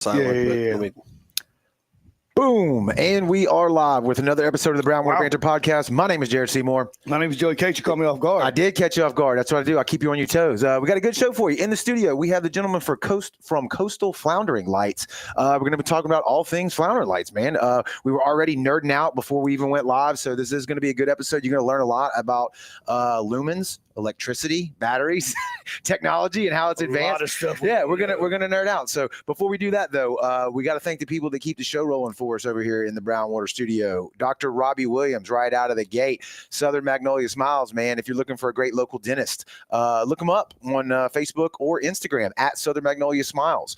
silent. Boom. And we are live with another episode of the Brown Water Banter podcast. My name is Jared Seymour. My name is Joey Cate. You caught me off guard. I did catch you off guard. That's what I do. I keep you on your toes. We got a good show for you. In the studio, we have the gentleman from Coastal Floundering Lights. We're going to be talking about all things flounder lights, man. We were already nerding out before we even went live, so this is going to be a good episode. You're going to learn a lot about lumens, electricity, batteries, technology, and how it's advanced. A lot of stuff. Yeah, we're gonna nerd out. So before we do that, though, we got to thank the people that keep the show rolling for us over here in the Brown Water Studio. Dr. Robbie Williams, right out of the gate. Southern Magnolia Smiles, man. If you're looking for a great local dentist, look them up on Facebook or Instagram at Southern Magnolia Smiles.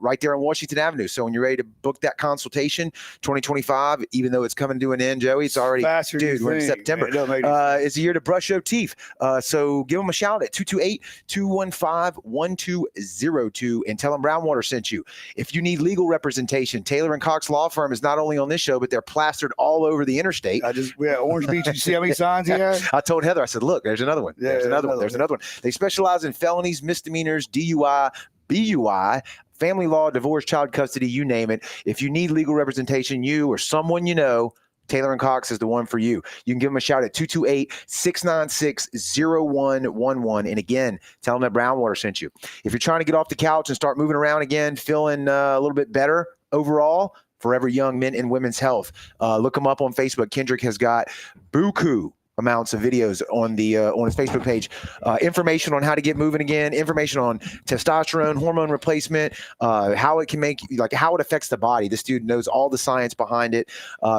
Right there on Washington Avenue. So when you're ready to book that consultation, 2025, even though it's coming to an end, Joey, it's already, we're in September. It's a year to brush your teeth. So give them a shout at 228-215-1202 and tell them Brown Water sent you. If you need legal representation, Taylor & Cox Law Firm is not only on this show, but they're plastered all over the interstate. Orange Beach. You see how many signs he has? I told Heather, I said, look, there's another one. Yeah, There's another one. They specialize in felonies, misdemeanors, DUI, BUI, family law, divorce, child custody, you name it. If you need legal representation, you or someone you know, Taylor & Cox is the one for you. You can give them a shout at 228-696-0111. And again, tell them that Brown Water sent you. If you're trying to get off the couch and start moving around again, feeling a little bit better overall, Forever Young Men and Women's Health. Look them up on Facebook. Kendrick has got buku amounts of videos on his Facebook page, information on how to get moving again, information on testosterone, hormone replacement, how it can make, like how it affects the body. This dude knows all the science behind it.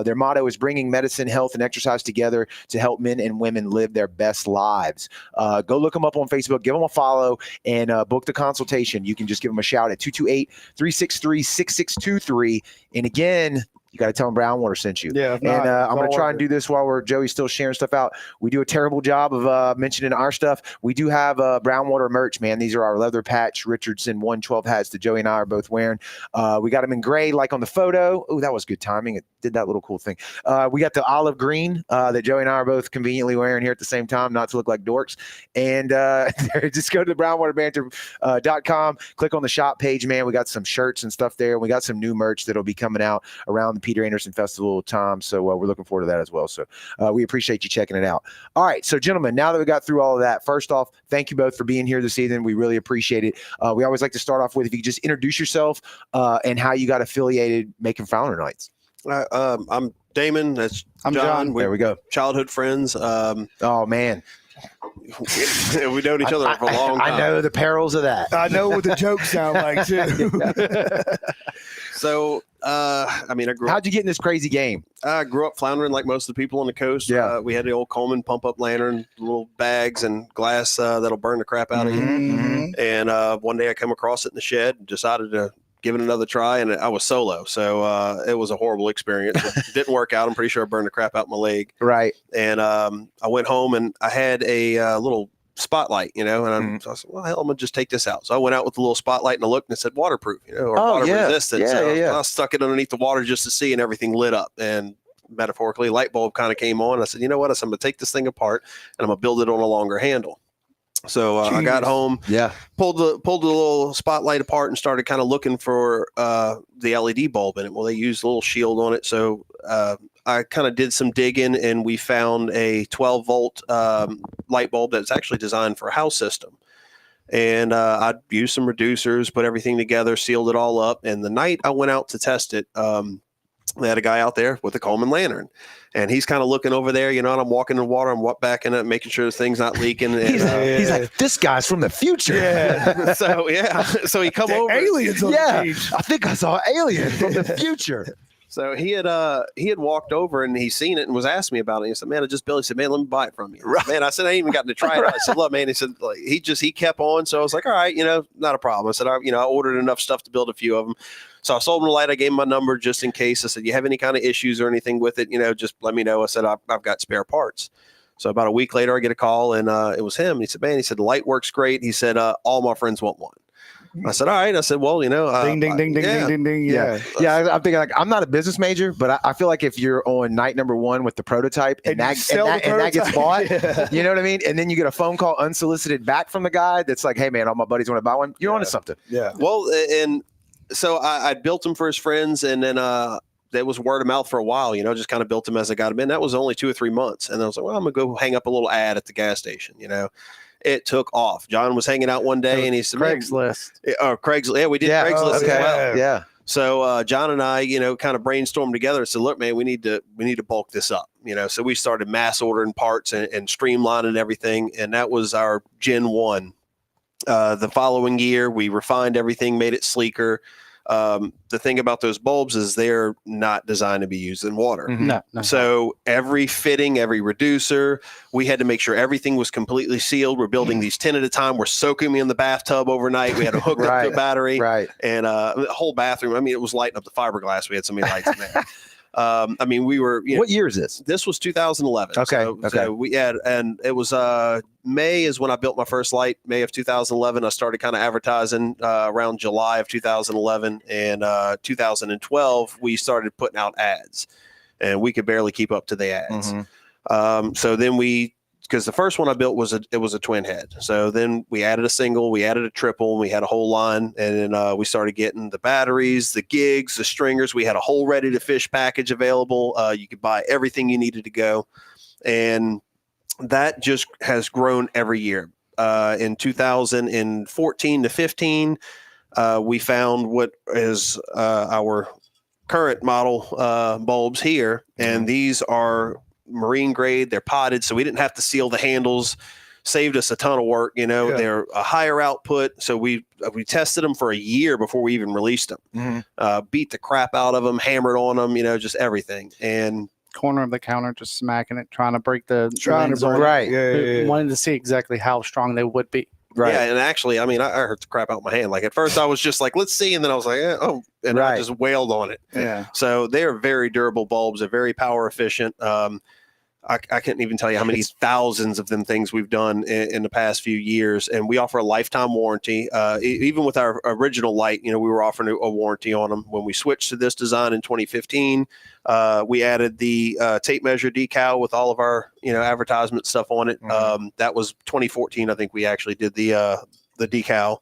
Their motto is bringing medicine, health, and exercise together to help men and women live their best lives. Go look them up on Facebook, give them a follow, and book the consultation. You can just give them a shout at 228-363-6623. And again, you got to tell them Brown Water sent you. Yeah. And I'm going to try and do this while Joey's still sharing stuff out. We do a terrible job of mentioning our stuff. We do have Brown Water merch, man. These are our leather patch Richardson 112 hats that Joey and I are both wearing. We got them in gray, like on the photo. Oh, that was good timing. It did that little cool thing. We got the olive green that Joey and I are both conveniently wearing here at the same time, not to look like dorks. And just go to the brownwaterbanter.com, click on the shop page, man. We got some shirts and stuff there. We got some new merch that'll be coming out around the Peter Anderson Festival time. So we're looking forward to that as well. So we appreciate you checking it out. All right. So gentlemen, now that we got through all of that, first off, thank you both for being here this evening. We really appreciate it. We always like to start off with, if you could just introduce yourself and how you got affiliated making Flounder Nights. I'm Damon. I'm John. There we go. Childhood friends. Oh man. We've known each other for a long time. I know the perils of that. I know what the jokes sound like too. So, I grew up. How'd you get in this crazy game? I grew up floundering like most of the people on the coast. Yeah. We had the old Coleman pump-up lantern, little bags and glass that'll burn the crap out of you. Mm-hmm. And one day I come across it in the shed and decided to give it another try, and I was solo. So it was a horrible experience. It didn't work out. I'm pretty sure I burned the crap out my leg. Right. And I went home and I had a little spotlight, and so I said, well, hell, I'm going to just take this out. So I went out with the little spotlight and I looked and it said waterproof, or water resistant. So I stuck it underneath the water just to see, and everything lit up. And metaphorically, a light bulb kind of came on. I said, you know what? I'm going to take this thing apart and I'm going to build it on a longer handle. So I got home, pulled the little spotlight apart and started kind of looking for the LED bulb in it. Well, they used a little shield on it. So I kind of did some digging, and we found a 12-volt light bulb that's actually designed for a house system. And I used some reducers, put everything together, sealed it all up. And the night I went out to test it, they had a guy out there with a Coleman lantern, and he's kind of looking over there, and I'm walking in the water, I'm backing up, making sure the thing's not leaking. And, he's like, this guy's from the future. Yeah. So he come over. Aliens on the beach. I think I saw aliens from the future. So he had walked over and he seen it and was asking me about it. He said, man, Billy said, man, let me buy it from you. Right. Man, I said, I ain't even gotten to try it out. I said, look, man, he said, like, he kept on. So I was like, all right, not a problem. I said, I ordered enough stuff to build a few of them. So I sold him the light. I gave him my number just in case. I said, you have any kind of issues or anything with it, just let me know. I said, I've got spare parts. So about a week later, I get a call, and it was him. He said, man, the light works great. He said, all my friends want one. I said, all right. I said, well, ding, ding, ding, ding, ding, ding, ding. Yeah. I'm thinking, like, I'm not a business major, but I feel like if you're on night number one with the prototype and that gets bought, you know what I mean? And then you get a phone call unsolicited back from the guy that's like, hey man, all my buddies want to buy one. You're onto something. Yeah. Well, and So I built them for his friends, and then that was word of mouth for a while, just kind of built them as I got them in. That was only 2 or 3 months. And I was like, well, I'm going to go hang up a little ad at the gas station, It took off. John was hanging out one day and he said, Craigslist. Craigslist. Yeah, we did Craigslist as well. Yeah. So John and I, kind of brainstormed together and said, look, man, we need to bulk this up, So we started mass ordering parts and streamlining everything. And that was our Gen 1. The following year, we refined everything, made it sleeker. The thing about those bulbs is they're not designed to be used in water. No. So every fitting, every reducer, we had to make sure everything was completely sealed. We're building these 10 at a time. We're soaking them in the bathtub overnight. We had to hook up to a battery. Right. And the whole bathroom, I mean, it was lighting up the fiberglass. We had so many lights in there. I mean, we were. What year is this? This was 2011. Okay. So we had, and it was May is when I built my first light. May of 2011. I started kind of advertising around July of 2011, and 2012 we started putting out ads, and we could barely keep up to the ads. So then because the first one I built was a twin head. So then we added a single, we added a triple, and we had a whole line. And then we started getting the batteries, the gigs, the stringers. We had a whole ready to fish package available. You could buy everything you needed to go. And that just has grown every year. In 2014 to 15, we found what is our current model bulbs here. And these are marine grade, they're potted, so we didn't have to seal the handles. Saved us a ton of work. They're a higher output, so we tested them for a year before we even released them. Beat the crap out of them, hammered on them, just everything. And corner of the counter, just smacking it, trying to break the right. Yeah. Wanting to see exactly how strong they would be. Right. Yeah, and actually, I mean, I hurt the crap out my hand. Like at first, I was just like, "Let's see," and then I was like, I just wailed on it. Yeah. So they are very durable bulbs. They're very power efficient. I can't even tell you how many thousands of them things we've done in the past few years, and we offer a lifetime warranty. Even with our original light, we were offering a warranty on them. When we switched to this design in 2015, we added the tape measure decal with all of our advertisement stuff on it. That was 2014, I think we actually did the decal,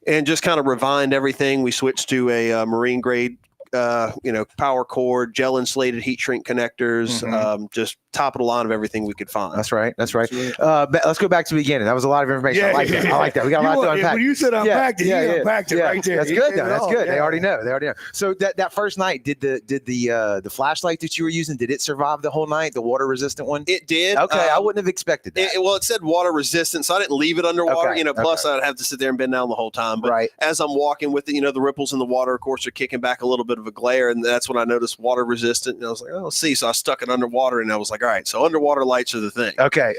and just kind of refined everything. We switched to a marine grade power cord, gel insulated heat shrink connectors, just top of the line of everything we could find. That's right. Let's go back to the beginning. That was a lot of information. I like that. We got a lot to unpack. When you said unpacked it, unpacked it right there. That's good though. That's good. They already know. So that first night, did the flashlight that you were using, did it survive the whole night? The water resistant one? It did. Okay. I wouldn't have expected that. It said water resistant, so I didn't leave it underwater. Plus I'd have to sit there and bend down the whole time. But as I'm walking with it, the ripples in the water, of course, are kicking back a little bit of a glare, and that's when I noticed water resistant. And I was like, oh, let's see. So I stuck it underwater, and I was like, all right, so underwater lights are the thing. Okay.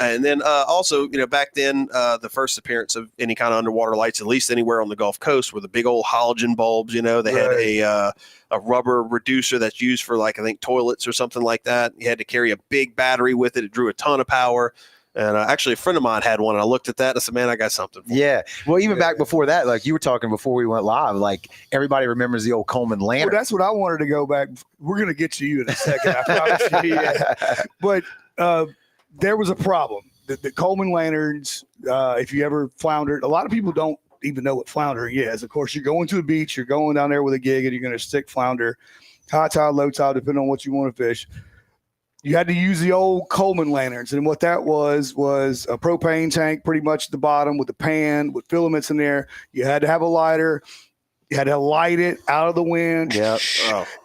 And then also, back then, the first appearance of any kind of underwater lights, at least anywhere on the Gulf Coast, were the big old halogen bulbs. They had a rubber reducer that's used for, like, I think toilets or something like that. You had to carry a big battery with it. It drew a ton of power. And actually, a friend of mine had one, and I looked at that and I said, man, I got something for you. Well, even back before that, like you were talking before we went live, like everybody remembers the old Coleman lantern. Well, that's what I wanted to go back. We're going to get to you in a second, I promise you. But there was a problem. The Coleman lanterns, if you ever floundered, a lot of people don't even know what floundering is. Of course, you're going to the beach, you're going down there with a gig, and you're going to stick flounder, high tide, low tide, depending on what you want to fish. You had to use the old Coleman lanterns. And what that was a propane tank, pretty much at the bottom with a pan with filaments in there. You had to have a lighter. You had to light it out of the wind. Yep.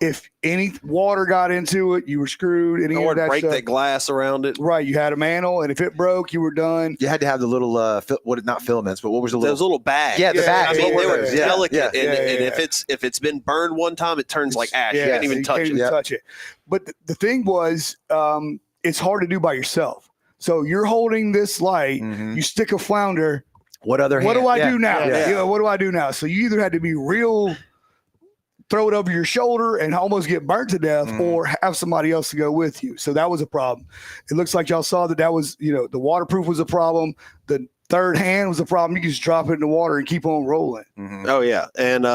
If any water got into it, you were screwed. Or break that glass around it. Right. You had a mantle, and if it broke, you were done. You had to have the little, not filaments, but what was the little? Those little bags. Yeah, the bags. I mean, they were delicate. Yeah. And if it's been burned one time, it turns like ash. You can't even touch it. But the thing was, it's hard to do by yourself. So you're holding this light, you stick a flounder. What do I do now? What do I do now? So you either had to be real, throw it over your shoulder and almost get burnt to death, or have somebody else to go with you. So that was a problem. It looks like y'all saw that was, the waterproof was a problem. The third hand was a problem. You can just drop it in the water and keep on rolling. Oh yeah. And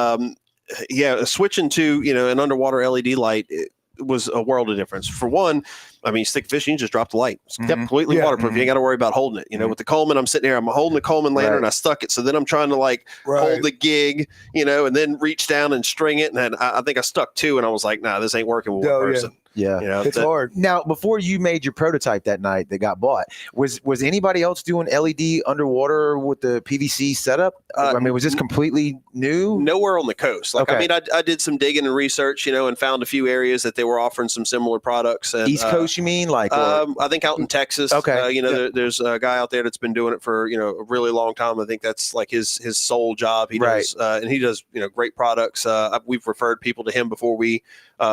switching to, an underwater LED light, it was a world of difference. For one, I mean, stick fish, you can just drop the light. It's completely waterproof. You ain't got to worry about holding it. You know, with the Coleman, I'm sitting here, I'm holding the Coleman lantern, and I stuck it. So then I'm trying to like hold the gig, you know, and then reach down and string it. And then I think I stuck 2, and I was like, nah, this ain't working with one person. Yeah, you know, it's hard. Now, before you made your prototype that night that got bought, was anybody else doing LED underwater with the PVC setup? I mean, was this completely new? Nowhere on the coast. Like, I mean, I did some digging and research, you know, and found a few areas that they were offering some similar products. And, East Coast, you mean? Like, I think out in Texas. You know, there's a guy out there that's been doing it for, you know, a really long time. I think that's like his sole job. He does, and he does, you know, great products. We've referred people to him before we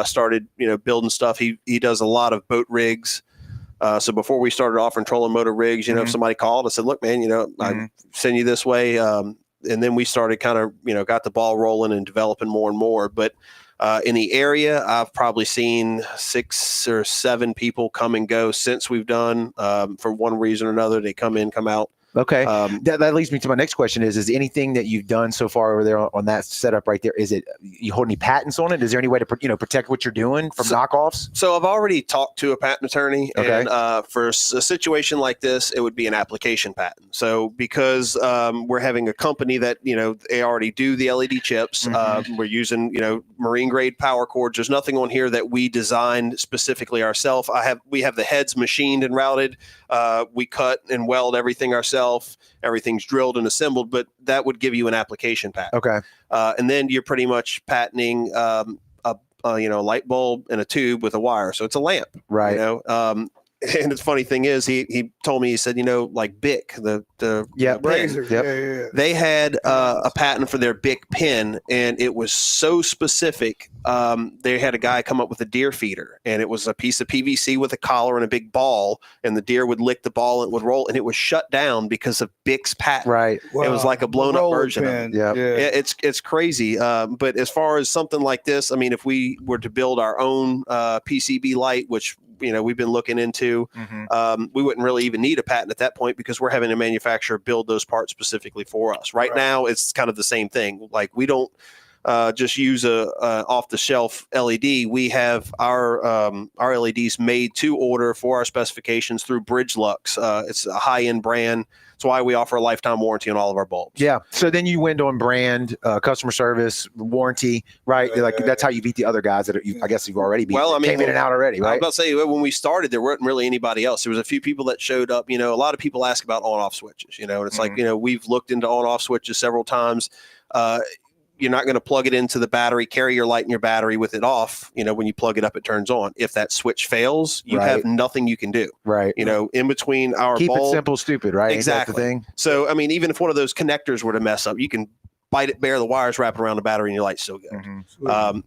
started, you know, building stuff. He does a lot of boat rigs. So before we started offering trolling motor rigs, you know, if somebody called, I said, look, man, you know, I send you this way. And then we started kind of, you know, got the ball rolling and developing more and more. But in the area, I've probably seen 6 or 7 people come and go since we've done, for one reason or another. They come in, come out. Okay. That leads me to my next question is anything that you've done so far over there on that setup right there, is it, you hold any patents on it? Is there any way to, you know, protect what you're doing from knockoffs? So I've already talked to a patent attorney, and for a situation like this, it would be an application patent. So because we're having a company that, you know, they already do the LED chips, we're using, you know, marine grade power cords. There's nothing on here that we designed specifically ourselves. We have the heads machined and routed. We cut and weld everything ourselves. Everything's drilled and assembled, but that would give you an application patent. Okay. And then you're pretty much patenting you know, a light bulb and a tube with a wire. So it's a lamp. Right. You know, and the funny thing is, he told me, he said, you know, like Bic, the razor, they had a patent for their Bic pen, and it was so specific. They had a guy come up with a deer feeder, and it was a piece of PVC with a collar and a big ball, and the deer would lick the ball and it would roll, and it was shut down because of Bic's patent. Right. Wow. It was like a blown up version of it. Yeah. It's crazy. But as far as something like this, I mean, if we were to build our own PCB light, which, you know, we've been looking into, we wouldn't really even need a patent at that point, because we're having a manufacturer build those parts specifically for us. Right now, it's kind of the same thing. Like, we don't just use a off the shelf LED. We have our LEDs made to order for our specifications through Bridgelux. It's a high end brand. That's why we offer a lifetime warranty on all of our bulbs. Yeah. So then you went on brand, customer service, warranty, right? Like, that's how you beat the other guys that I guess you've already beat. Well, I mean, came in and out already, right? I was about to say, when we started, there weren't really anybody else. There was a few people that showed up. You know, a lot of people ask about on-off switches. You know, and it's like, you know, we've looked into on-off switches several times. You're not going to plug it into the battery, carry your light in your battery with it off. You know, when you plug it up, it turns on. If that switch fails, you have nothing you can do. Right. You know, in between our keep bulb, it simple, stupid, right? Exactly. The thing. So, I mean, even if one of those connectors were to mess up, you can bite it bare, the wires wrap around the battery, and your light's still good.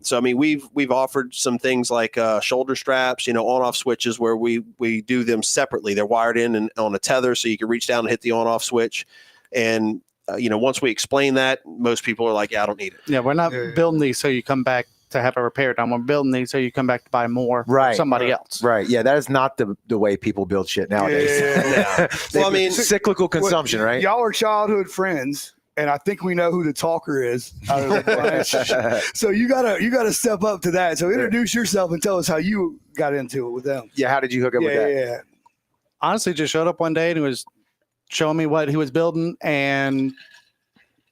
So, I mean, we've offered some things like shoulder straps, you know, on-off switches where we do them separately. They're wired in and on a tether, so you can reach down and hit the on-off switch. And you know, once we explain that, most people are like, yeah, I don't need it. Yeah, we're not building these so you come back to have a repair done. We're building these so you come back to buy more from somebody else. Right. Yeah, that is not the way people build shit nowadays. Well, I mean, cyclical consumption, right? Y'all are childhood friends, and I think we know who the talker is out of the bunch. So you gotta step up to that. So introduce yourself and tell us how you got into it with them. Yeah, how did you hook up with that? Yeah. Honestly, just showed up one day and he was showing me what he was building, and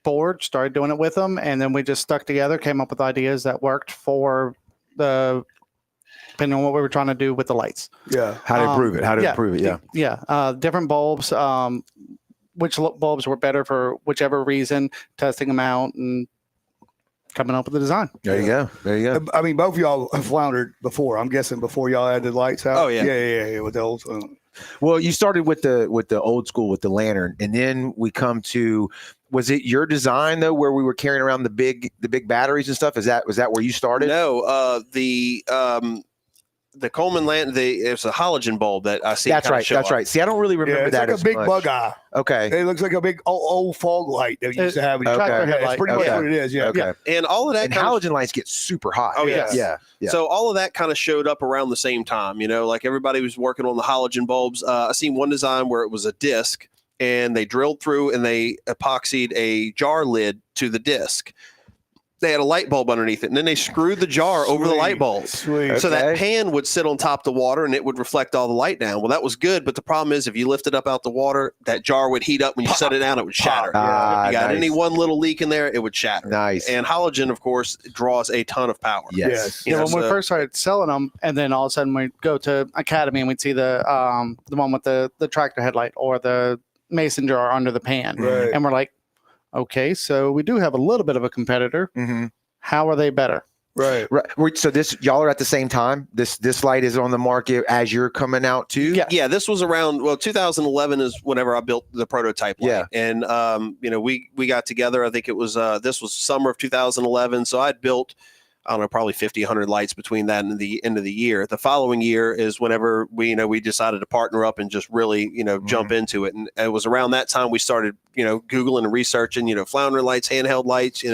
bored, started doing it with him, and then we just stuck together, came up with ideas that worked for depending on what we were trying to do with the lights. Yeah. How to improve it. How to improve it. Yeah. Yeah. Different bulbs, which bulbs were better for whichever reason, testing them out and coming up with the design. There you go. There you go. I mean, both of y'all have floundered before. I'm guessing before y'all had the lights out. Oh yeah. Yeah. With the old. Well, you started with the old school with the lantern, and then we come to, was it your design though, where we were carrying around the big batteries and stuff? Was that where you started? No, the Coleman lantern, it's a halogen bulb that I see. That's right. That's right. See, I don't really remember that. It's like a big bug eye. Okay. It looks like a big old fog light that you used to have. It's pretty much what it is. Yeah. Okay. And all of that. And halogen lights get super hot. Oh yeah. Yeah. So all of that kind of showed up around the same time. You know, like everybody was working on the halogen bulbs. I seen one design where it was a disc, and they drilled through and they epoxied a jar lid to the disc. they had a light bulb underneath it, and then they screwed the jar over the light bulb. Sweet. So that pan would sit on top of the water and it would reflect all the light down. Well, that was good, but the problem is if you lift it up out the water, that jar would heat up. When you set it down, it would shatter. If you got any one little leak in there, it would shatter. Nice. And halogen, of course, draws a ton of power. Yes. Yeah, when we first started selling them, and then all of a sudden we go to Academy and we'd see the one with the tractor headlight or the mason jar under the pan, Right. and we're like, okay, so we do have a little bit of a competitor. Mm-hmm. How are they better? Right. So y'all are at the same time. This light is on the market as you're coming out too. Yeah. This was around 2011 is whenever I built the prototype light. Yeah. And we got together. I think it was this was summer of 2011. So I'd built, I don't know, probably 50, 100 lights between that and the end of the year. The following year is whenever we decided to partner up and just really, jump into it. And it was around that time we started, Googling and researching, flounder lights, handheld lights,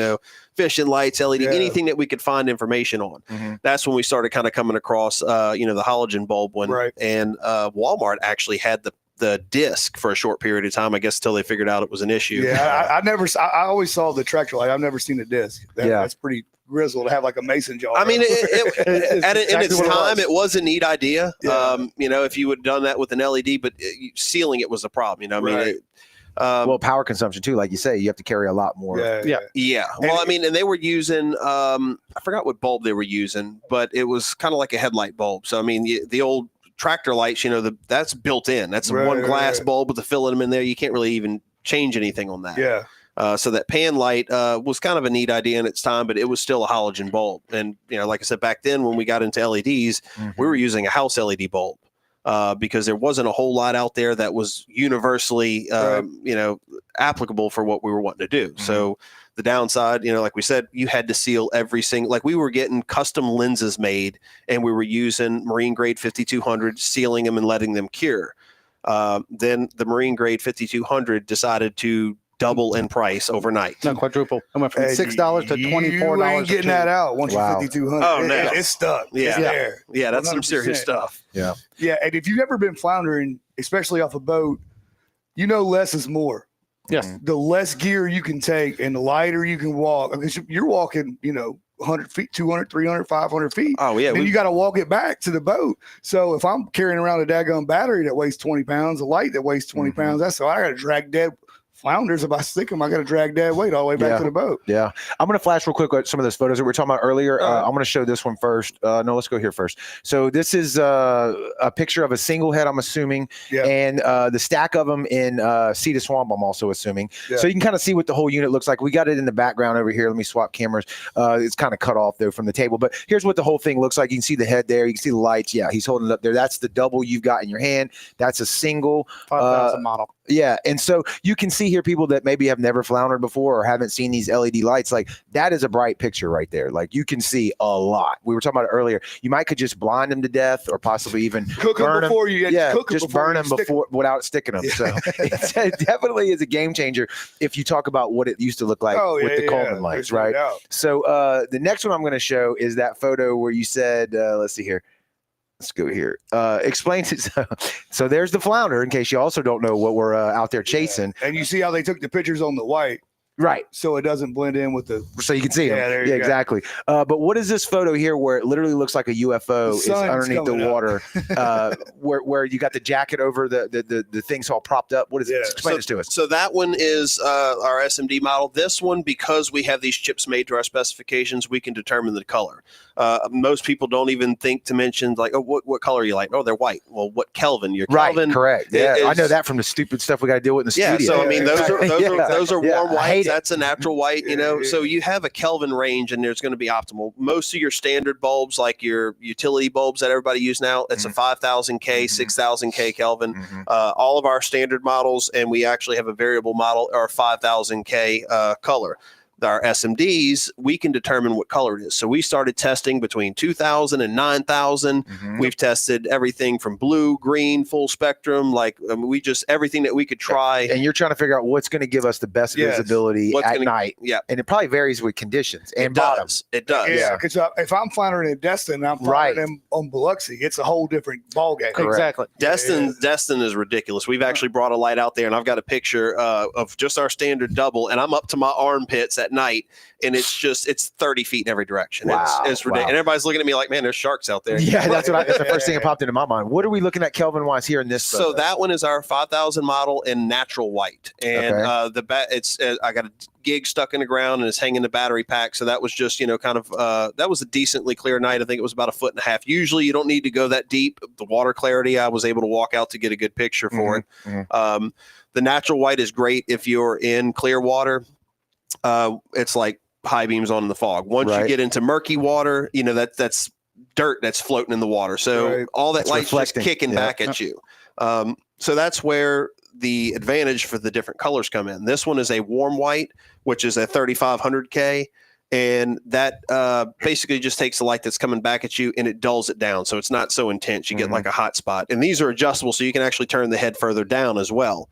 fishing lights, LED, anything that we could find information on. Mm-hmm. That's when we started kind of coming across, the halogen bulb one. Right. And Walmart actually had the disc for a short period of time, I guess, till they figured out it was an issue. Yeah, I always saw the tractor light. I've never seen the disc. That's pretty grizzled to have like a mason jar. I mean, in its time, it was a neat idea. Yeah. If you would have done that with an LED, but sealing it was a problem. Well, power consumption too, like you say, you have to carry a lot more. Yeah. Well, and they were using, I forgot what bulb they were using, but it was kind of like a headlight bulb. So, the old tractor lights, that's built in. That's one glass bulb with the filament in there. You can't really even change anything on that. Yeah. So that pan light was kind of a neat idea in its time, but it was still a halogen bulb. And, like I said, back then when we got into LEDs, we were using a house LED bulb because there wasn't a whole lot out there that was universally, applicable for what we were wanting to do. Mm-hmm. So the downside, like we said, you had to seal every single, like we were getting custom lenses made and we were using marine grade 5200, sealing them and letting them cure. Then the marine grade 5200 decided to double in price overnight. No, quadruple. I went from $6 to $24. You ain't getting that out once you're 5,200. Oh, no. It's stuck. Yeah. It's there. Yeah, that's 100%. Some serious stuff. Yeah. Yeah, and if you've ever been floundering, especially off a boat, less is more. Yes. The less gear you can take and the lighter you can walk, because you're walking, 100 feet, 200, 300, 500 feet. Oh, yeah. Then you got to walk it back to the boat. So if I'm carrying around a daggone battery that weighs 20 pounds, a light that weighs 20 pounds, I got to drag dead flounders. If I stick them, I got to drag that weight all the way back to the boat. Yeah. I'm going to flash real quick at some of those photos that we were talking about earlier. I'm going to show this one first. No, let's go here first. So this is a picture of a single head, I'm assuming, and the stack of them in Cedar Swamp, I'm also assuming. Yeah. So you can kind of see what the whole unit looks like. We got it in the background over here. Let me swap cameras. It's kind of cut off, though, from the table. But here's what the whole thing looks like. You can see the head there. You can see the lights. Yeah, he's holding it up there. That's the double you've got in your hand. That's a single 5,000 model. Yeah. And so you can see here people that maybe have never floundered before or haven't seen these LED lights. Like that is a bright picture right there. Like you can see a lot. We were talking about it earlier. You might could just blind them to death or possibly even cook them before you. Yeah, just burn them before without sticking them. So it definitely is a game changer if you talk about what it used to look like with the Coleman lights, right? So the next one I'm going to show is that photo where you said, let's see here. Let's go here. Explains it. So there's the flounder in case you also don't know what we're out there chasing. And you see how they took the pictures on the white. Right. So it doesn't blend in with the. So you can see them. Yeah, exactly. But what is this photo here where it literally looks like a UFO is underneath the water, where you got the jacket over the things all propped up? What is it? Explain this to us. So that one is our SMD model. This one, because we have these chips made to our specifications, we can determine the color. Most people don't even think to mention like, oh, what color you like? Oh, they're white. Well, what Kelvin? Your Kelvin. Right. Correct. Yeah, I know that from the stupid stuff we got to deal with in the studio. So I mean, those are warm whites. That's a natural white, So you have a Kelvin range, and there's going to be optimal. Most of your standard bulbs, like your utility bulbs that everybody use now, it's a 5,000K, 6,000K Kelvin. All of our standard models, and we actually have a variable model, are 5,000K color. Our SMDs, we can determine what color it is. So we started testing between 2,000 and 9,000. We've tested everything from blue, green, full spectrum. We just everything that we could try. And you're trying to figure out what's going to give us the best visibility at night. Yeah, and it probably varies with conditions and bottoms. It does. Yeah, because if I'm floundering in Destin and I'm floundering on Biloxi, it's a whole different ballgame. Exactly. Destin is ridiculous. We've actually brought a light out there, and I've got a picture of just our standard double, and I'm up to my armpits at at night, and it's 30 feet in every direction. Wow. It's ridiculous. And everybody's looking at me like, man, there's sharks out there. Yeah, that's the first thing that popped into my mind. What are we looking at Kelvin wise here in this? So photo? that one is our 5000 model in natural white, and I got a gig stuck in the ground and it's hanging the battery pack. So that was just that was a decently clear night. I think it was about 1.5 foot. Usually you don't need to go that deep. The water clarity, I was able to walk out to get a good picture for it. Mm-hmm. The natural white is great if you're in clear water. It's like high beams on in the fog. Once you get into murky water, that's dirt that's floating in the water. So all that light's just kicking back at you. So that's where the advantage for the different colors come in. This one is a warm white, which is a 3500K. And that basically just takes the light that's coming back at you and it dulls it down. So it's not so intense. You get like a hot spot. And these are adjustable, so you can actually turn the head further down as well.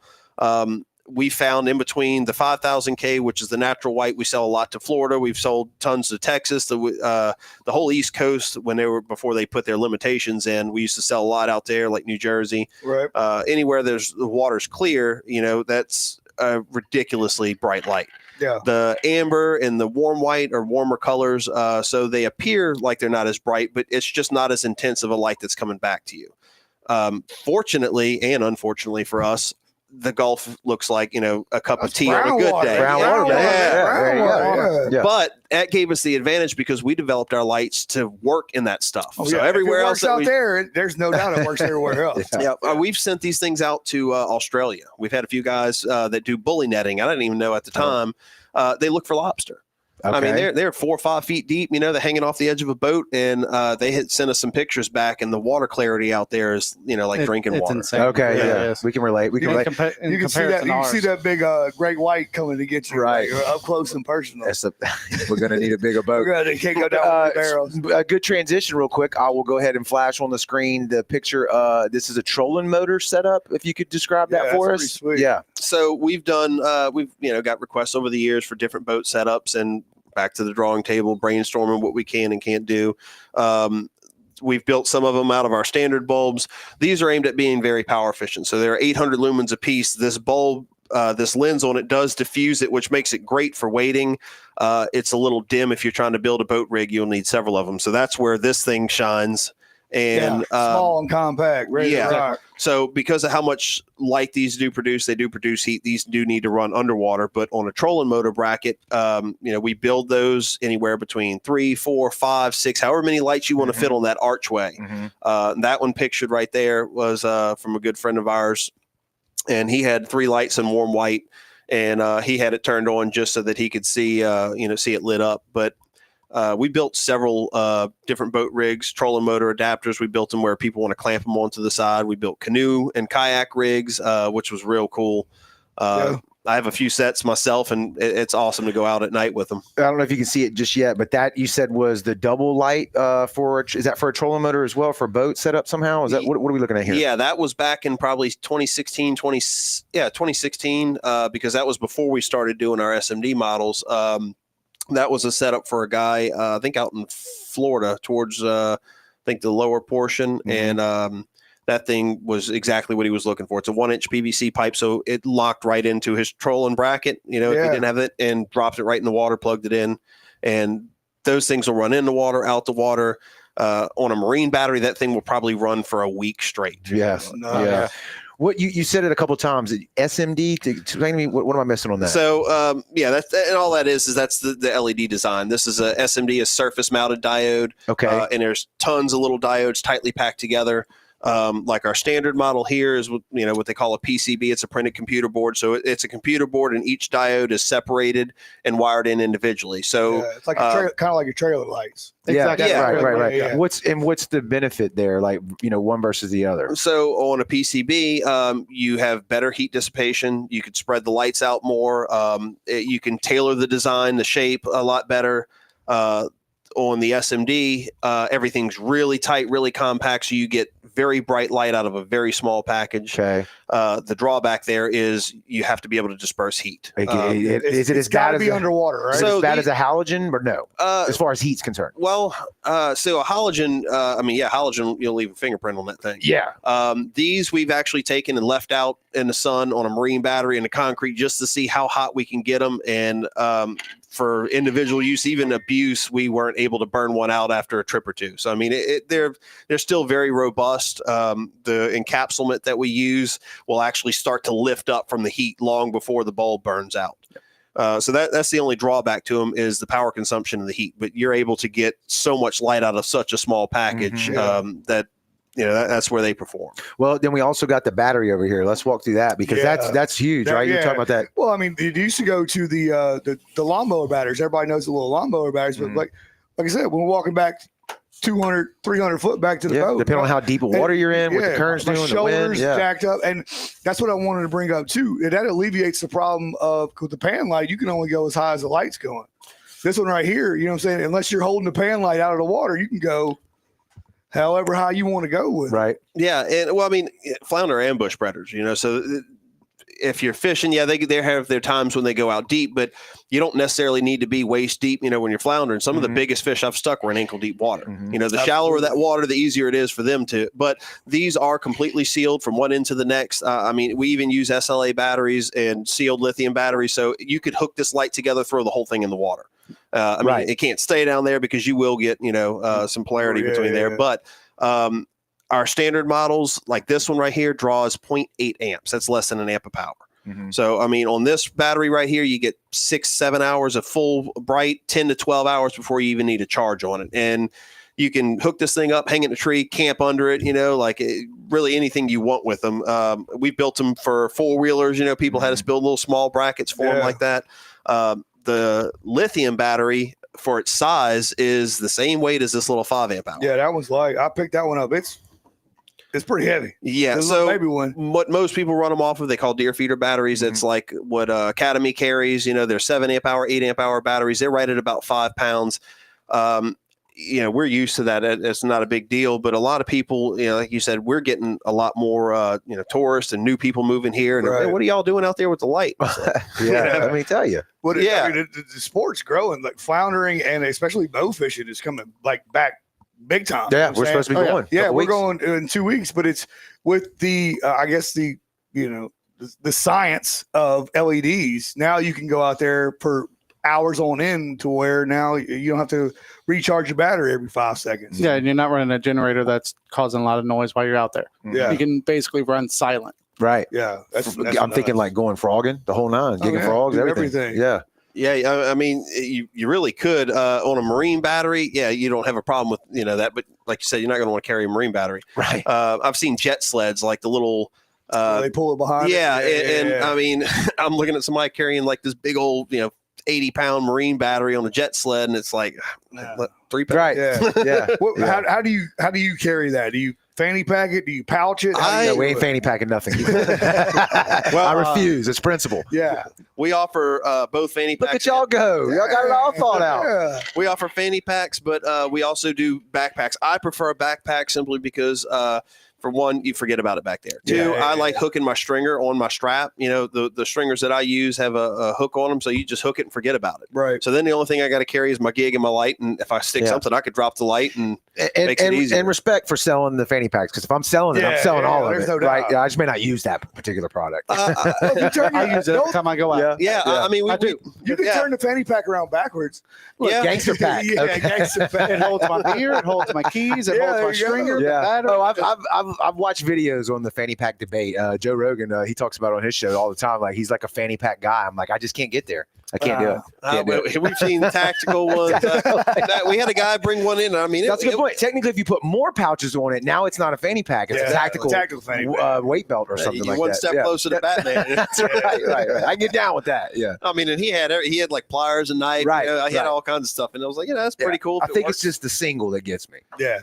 We found in between the 5000K, which is the natural white, we sell a lot to Florida. We've sold tons to Texas, the whole East Coast before they put their limitations in. We used to sell a lot out there, like New Jersey. Right. Anywhere the water's clear, that's a ridiculously bright light. Yeah. The amber and the warm white are warmer colors, so they appear like they're not as bright, but it's just not as intense of a light that's coming back to you. Fortunately and unfortunately for us, the Gulf looks like a cup of tea on a good day. Brown water, yeah. But that gave us the advantage because we developed our lights to work in that stuff. So everywhere else out there, there's no doubt it works everywhere else. We've sent these things out to Australia. We've had a few guys that do bully netting. I didn't even know at the time. They look for lobster. Okay. I mean, they're 4 or 5 feet deep, they're hanging off the edge of a boat, and they had sent us some pictures back, and the water clarity out there is, like drinking water. Insane. Okay, yeah. We can relate. You can see that big great white coming to get you up close and personal. We're going to need a bigger boat. You can't go down with barrels. A good transition real quick. I will go ahead and flash on the screen the picture. This is a trolling motor setup, if you could describe that for us. Sweet. Yeah. So we've done, we've got requests over the years for different boat setups, and back to the drawing table, brainstorming what we can and can't do. We've built some of them out of our standard bulbs. These are aimed at being very power efficient. So they're 800 lumens a piece. This bulb, this lens on it does diffuse it, which makes it great for weighting. It's a little dim. If you're trying to build a boat rig, you'll need several of them. So that's where this thing shines. And small and compact, ready to rock. So because of how much light these do produce, they do produce heat. These do need to run underwater, but on a trolling motor bracket, we build those anywhere between 3, 4, 5, 6, however many lights you want to fit on that archway. That one pictured right there was from a good friend of ours, and he had 3 lights in warm white, and he had it turned on just so that he could see, see it lit up. But we built several different boat rigs, trolling motor adapters. We built them where people want to clamp them onto the side. We built canoe and kayak rigs, which was real cool. I have a few sets myself, and it's awesome to go out at night with them. I don't know if you can see it just yet, but that you said was the double light is that for a trolling motor as well, for a boat setup somehow? Is that what are we looking at here? Yeah, that was back in probably 2016, because that was before we started doing our SMD models. That was a setup for a guy, I think out in Florida towards, I think the lower portion. And that thing was exactly what he was looking for. It's a 1-inch PVC pipe. So it locked right into his trolling bracket, if he didn't have it, and dropped it right in the water, plugged it in. And those things will run in the water, out the water. On a marine battery, that thing will probably run for a week straight. Yes. Yeah. What you said it a couple of times. SMD. Explain to me what am I missing on that? So that's and all that is that's the LED design. This is a SMD, a surface mounted diode. Okay. And there's tons of little diodes tightly packed together. Like our standard model here is what they call a PCB. It's a printed computer board. So it's a computer board, and each diode is separated and wired in individually. So it's like kind of like your trailer lights. Exactly. Yeah. Right. Yeah. What's the benefit there? Like one versus the other. So on a PCB, you have better heat dissipation. You could spread the lights out more. You can tailor the design, the shape a lot better. On the SMD, everything's really tight, really compact, so you get very bright light out of a very small package. Okay. The drawback there is you have to be able to disperse heat. Is it as bad as underwater, right? So as bad as a halogen, or no? As far as heat's concerned. Well, so a halogen, halogen, you'll leave a fingerprint on that thing. Yeah. These we've actually taken and left out in the sun on a marine battery and a concrete just to see how hot we can get them. And for individual use, even abuse, we weren't able to burn one out after a trip or two. So I mean, they're still very robust. The encapsulament that we use will actually start to lift up from the heat long before the bulb burns out. So that's the only drawback to them is the power consumption and the heat. But you're able to get so much light out of such a small package that that's where they perform. Well, then we also got the battery over here. Let's walk through that because that's huge, right? You're talking about that. Well, I mean, you used to go to the lawnmower batteries. Everybody knows the little lawnmower batteries, but like I said, when we're walking back 200, 300 foot back to the boat, depending on how deep of water you're in, what the current's doing, the wind, jacked up, and that's what I wanted to bring up too. That alleviates the problem of with the pan light. You can only go as high as the light's going. This one right here, you know what I'm saying? Unless you're holding the pan light out of the water, you can go however high you want to go with. Right. Yeah, and well, I mean, flounder are ambush predators, so if you're fishing, they have their times when they go out deep, but you don't necessarily need to be waist deep, when you're floundering. Some of the biggest fish I've stuck were in ankle deep water. The shallower that water, the easier it is for them to, but these are completely sealed from one end to the next. I mean, we even use SLA batteries and sealed lithium batteries. So you could hook this light together, throw the whole thing in the water. I mean, it can't stay down there because you will get, some polarity between there, but, our standard models like this one right here draws 0.8 amps. That's less than an amp of power. So, I mean, on this battery right here, you get 6-7 hours of full bright, 10 to 12 hours before you even need a charge on it. And you can hook this thing up, hang it in a tree, camp under it, really anything you want with them. We built them for 4-wheelers, people had us build little small brackets for them like that. The lithium battery for its size is the same weight as this little 5 amp hour. Yeah, that one's I picked that one up. It's pretty heavy. Yeah, so what most people run them off of, they call deer feeder batteries. It's like what Academy carries. They're 7 amp hour, 8 amp hour batteries. They're right at about 5 pounds. We're used to that. It's not a big deal, but a lot of people, like you said, we're getting a lot more, tourists and new people moving here. And hey, what are y'all doing out there with the light? Let me tell you. I mean, the sport's growing, like floundering and especially bow fishing is coming back big time. Yeah, we're supposed to be going. Yeah, we're going in 2 weeks, but it's with the, I guess the science of LEDs. Now you can go out there per hours on end to where now you don't have to recharge your battery every 5 seconds. Yeah, and you're not running a generator that's causing a lot of noise while you're out there. Yeah, you can basically run silent. Right. Yeah, that's I'm thinking like going frogging, the whole nine, gigging frogs, everything. Yeah. Yeah, I mean, you really could on a marine battery. Yeah, you don't have a problem with that, but like you said, you're not going to want to carry a marine battery. Right. I've seen jet sleds like the little. They pull it behind. Yeah, and I mean, I'm looking at somebody carrying like this big old 80-pound marine battery on a jet sled, and it's like 3 pounds. Right. Yeah. How do you carry that? Do you fanny pack it? Do you pouch it? No, we ain't fanny packing nothing. I refuse. It's principle. Yeah. We offer both fanny packs. Look at y'all go. Y'all got it all thought out. Yeah. We offer fanny packs, but we also do backpacks. I prefer a backpack simply because for one, you forget about it back there. Two, I like hooking my stringer on my strap. The stringers that I use have a hook on them, so you just hook it and forget about it. Right. So then the only thing I got to carry is my gig and my light, and if I stick something, I could drop the light and makes it easier. And respect for selling the fanny packs, because if I'm selling it, I'm selling all of it. No right? Yeah, I just may not use that particular product. I use it every time I go out. Yeah. I mean, you can turn the fanny pack around backwards. Look, gangster pack. Gangster pack. It holds my beer. It holds my keys. It holds my stringer. Yeah. Oh, I've watched videos on the fanny pack debate. Joe Rogan, he talks about it on his show all the time. Like he's like a fanny pack guy. I'm like, I just can't get there. I can't do it. We've seen tactical ones. We had a guy bring one in. I mean, that's a good point. Technically, if you put more pouches on it, now it's not a fanny pack. It's a tactical fanny pack. weight belt or something like that. One step closer to Batman. That's right. I can get down with that. Yeah. I mean, and he had like pliers and knife. He had all kinds of stuff, and I was like, that's pretty cool. I think it's just the single that gets me. Yeah.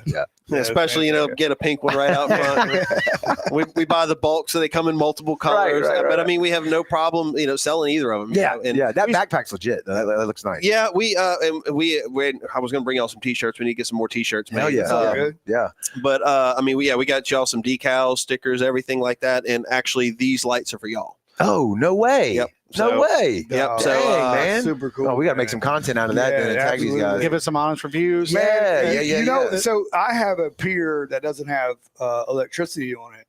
Especially, get a pink one right out front. we buy the bulk, so they come in multiple colors. But I mean, we have no problem, selling either of them. That backpack's legit. That looks nice. Yeah, I was going to bring y'all some t-shirts. We need to get some more t-shirts made. Hell yeah. But I mean, we got y'all some decals, stickers, everything like that. And actually, these lights are for y'all. Oh, no way. Yep. No way. Yep. Dang, So, man. Super cool. Oh, we got to make some content out of that then and tag these guys. Give us some honest reviews. Yeah. So I have a pier that doesn't have electricity on it.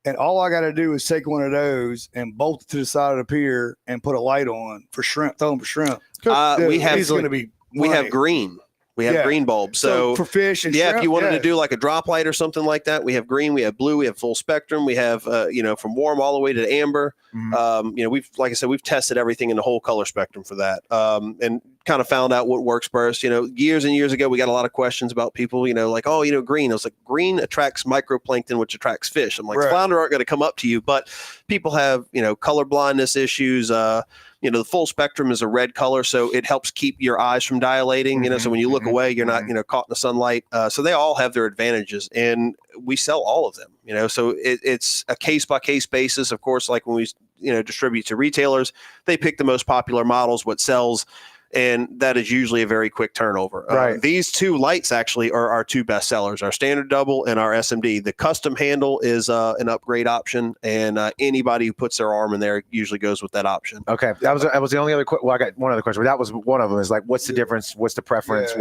And all I got to do is take one of those and bolt it to the side of the pier and put a light on for shrimp, throw them for shrimp. We have It's going to be we have money. green. We have green bulbs. So for fish and yeah, shrimp, if you wanted to do like a drop light or something like that, we have green, we have blue, we have full spectrum, we have from warm all the way to amber. We've, like I said, we've tested everything in the whole color spectrum for that, and kind of found out what works best. Years and years ago, we got a lot of questions about people, like, green. I was like, green attracts microplankton, which attracts fish. I'm like, flounder aren't going to come up to you, but people have color blindness issues. The full spectrum is a red color, so it helps keep your eyes from dilating. So when you look away, you're not caught in the sunlight. So they all have their advantages, and we sell all of them. So it's a case by case basis. Of course, like when we distribute to retailers, they pick the most popular models, what sells. And that is usually a very quick turnover. Right. These two lights actually are our two best sellers, our standard double and our SMD. The custom handle is an upgrade option, and anybody who puts their arm in there usually goes with that option. Okay. That was the only other question. Well, I got one other question, but that was one of them is like, what's the difference? What's the preference?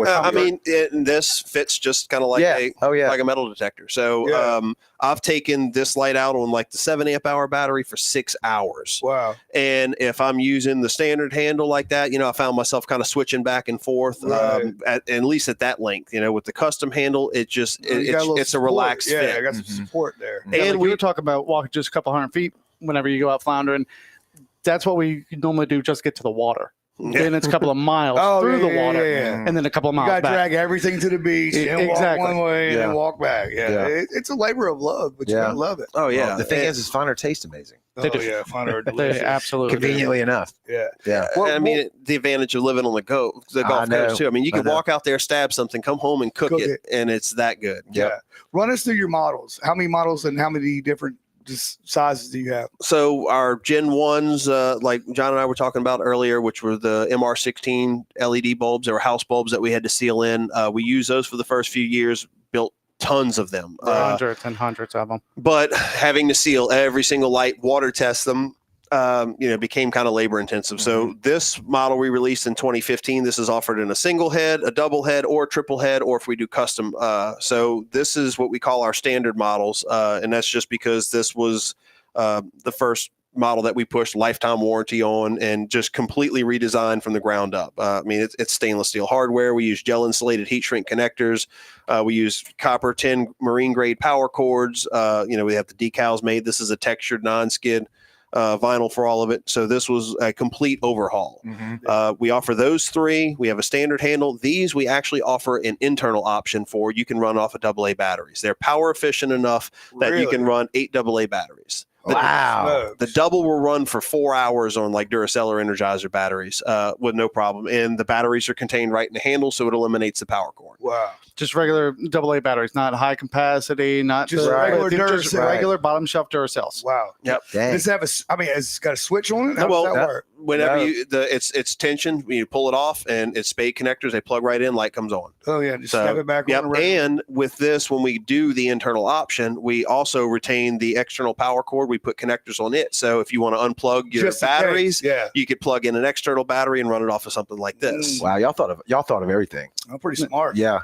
This fits just kind of like like a metal detector. So I've taken this light out on like the 7 amp hour battery for 6 hours. Wow. And if I'm using the standard handle like that, I found myself kind of switching back and forth, at least at that length. With the custom handle, it's a relaxed fit. I got some support there. And we were talking about walking just a couple hundred feet whenever you go out floundering. That's what we normally do, just get to the water. Then it's a couple of miles through the water, and then a couple of miles back. You got to back. drag everything to the beach and walk one way and then walk back. It's a labor of love, but you gotta love it. Oh yeah. Well, the thing is flounder tastes amazing. Flounder are delicious. They absolutely Conveniently enough. Yeah. Well, the advantage of living on the Gulf Coast too. You can walk out there, stab something, come home and cook it, and it's that good. Yeah. Run us through your models. How many models and how many different sizes do you have? So our Gen 1s, like John and I were talking about earlier, which were the MR16 LED bulbs, or house bulbs that we had to seal in. We used those for the first few years, built tons of them. Hundreds and hundreds of them. But having to seal every single light, water test them, became kind of labor intensive. So this model we released in 2015, this is offered in a single head, a double head, or a triple head, or if we do custom. So this is what we call our standard models. And that's just because this was the first model that we pushed lifetime warranty on and just completely redesigned from the ground up. It's stainless steel hardware. We use gel insulated heat shrink connectors. We use copper tin marine grade power cords. We have the decals made. This is a textured non-skid vinyl for all of it. So this was a complete overhaul. We offer those three. We have a standard handle. These we actually offer an internal option for. You can run off of AA batteries. They're power efficient enough that you can run 8 AA batteries. Wow. The double will run for 4 hours on like Duracell or Energizer batteries with no problem. And the batteries are contained right in the handle, so it eliminates the power cord. Wow. Just regular AA batteries, not high capacity, not just regular Duracell. Just regular bottom shelf Duracells. Wow. Yep. Does it have it's got a switch on it? How does that work? Whenever it's tension, you pull it off, and it's spade connectors. They plug right in, light comes on. Oh yeah, just snap it back on. And with this, when we do the internal option, we also retain the external power cord. We put connectors on it, so if you want to unplug your batteries, you could plug in an external battery and run it off of something like this. Wow, y'all thought of everything. I'm pretty smart. Yeah.